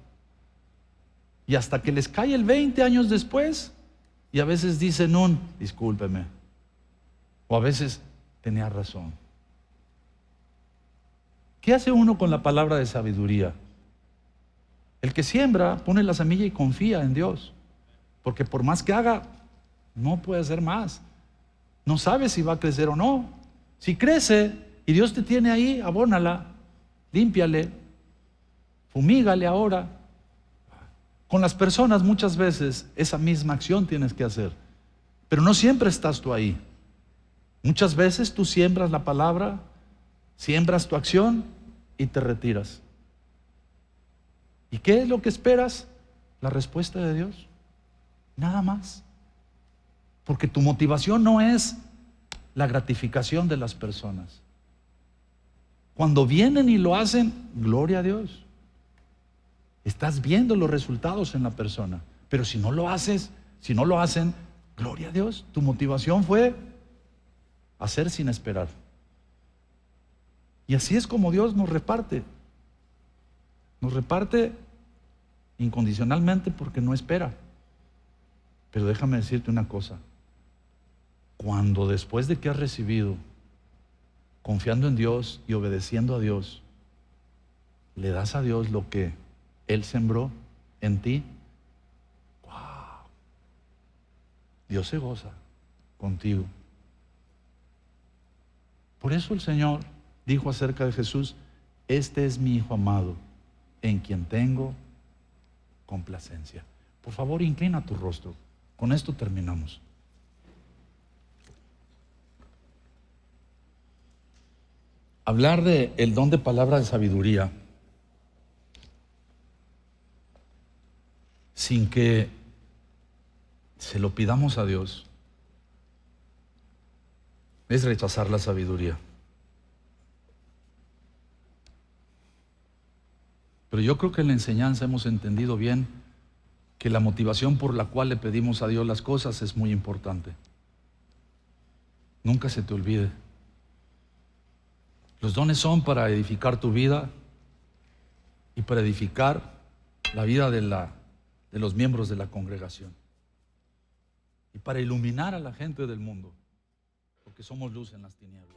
Y hasta que les cae el 20 años después, y a veces dicen discúlpeme, o a veces tenía razón. ¿Qué hace uno con la palabra de sabiduría? El que siembra pone la semilla y confía en Dios, porque por más que haga, no puede hacer más. No sabe si va a crecer o no. Si crece y Dios te tiene ahí, abónala, límpiale, fumígale ahora. Con las personas muchas veces esa misma acción tienes que hacer, pero no siempre estás tú ahí. Muchas veces tú siembras la palabra, siembras tu acción y te retiras. ¿Y qué es lo que esperas? La respuesta de Dios. Nada más. Porque tu motivación no es la gratificación de las personas. Cuando vienen y lo hacen, gloria a Dios. Estás viendo los resultados en la persona. Pero si no lo haces, si no lo hacen, gloria a Dios. Tu motivación fue hacer sin esperar. Y así es como Dios nos reparte. Nos reparte incondicionalmente porque no espera. Pero déjame decirte una cosa. Cuando después de que has recibido, confiando en Dios y obedeciendo a Dios, le das a Dios lo que Él sembró en ti, ¡wow! Dios se goza contigo. Por eso el Señor dijo acerca de Jesús: este es mi Hijo amado, en quien tengo complacencia. Por favor, inclina tu rostro. Con esto terminamos. Hablar de el don de palabra de sabiduría sin que se lo pidamos a Dios es rechazar la sabiduría. Pero yo creo que en la enseñanza hemos entendido bien que la motivación por la cual le pedimos a Dios las cosas es muy importante. Nunca se te olvide. Los dones son para edificar tu vida y para edificar la vida de los miembros de la congregación y para iluminar a la gente del mundo, porque somos luz en las tinieblas.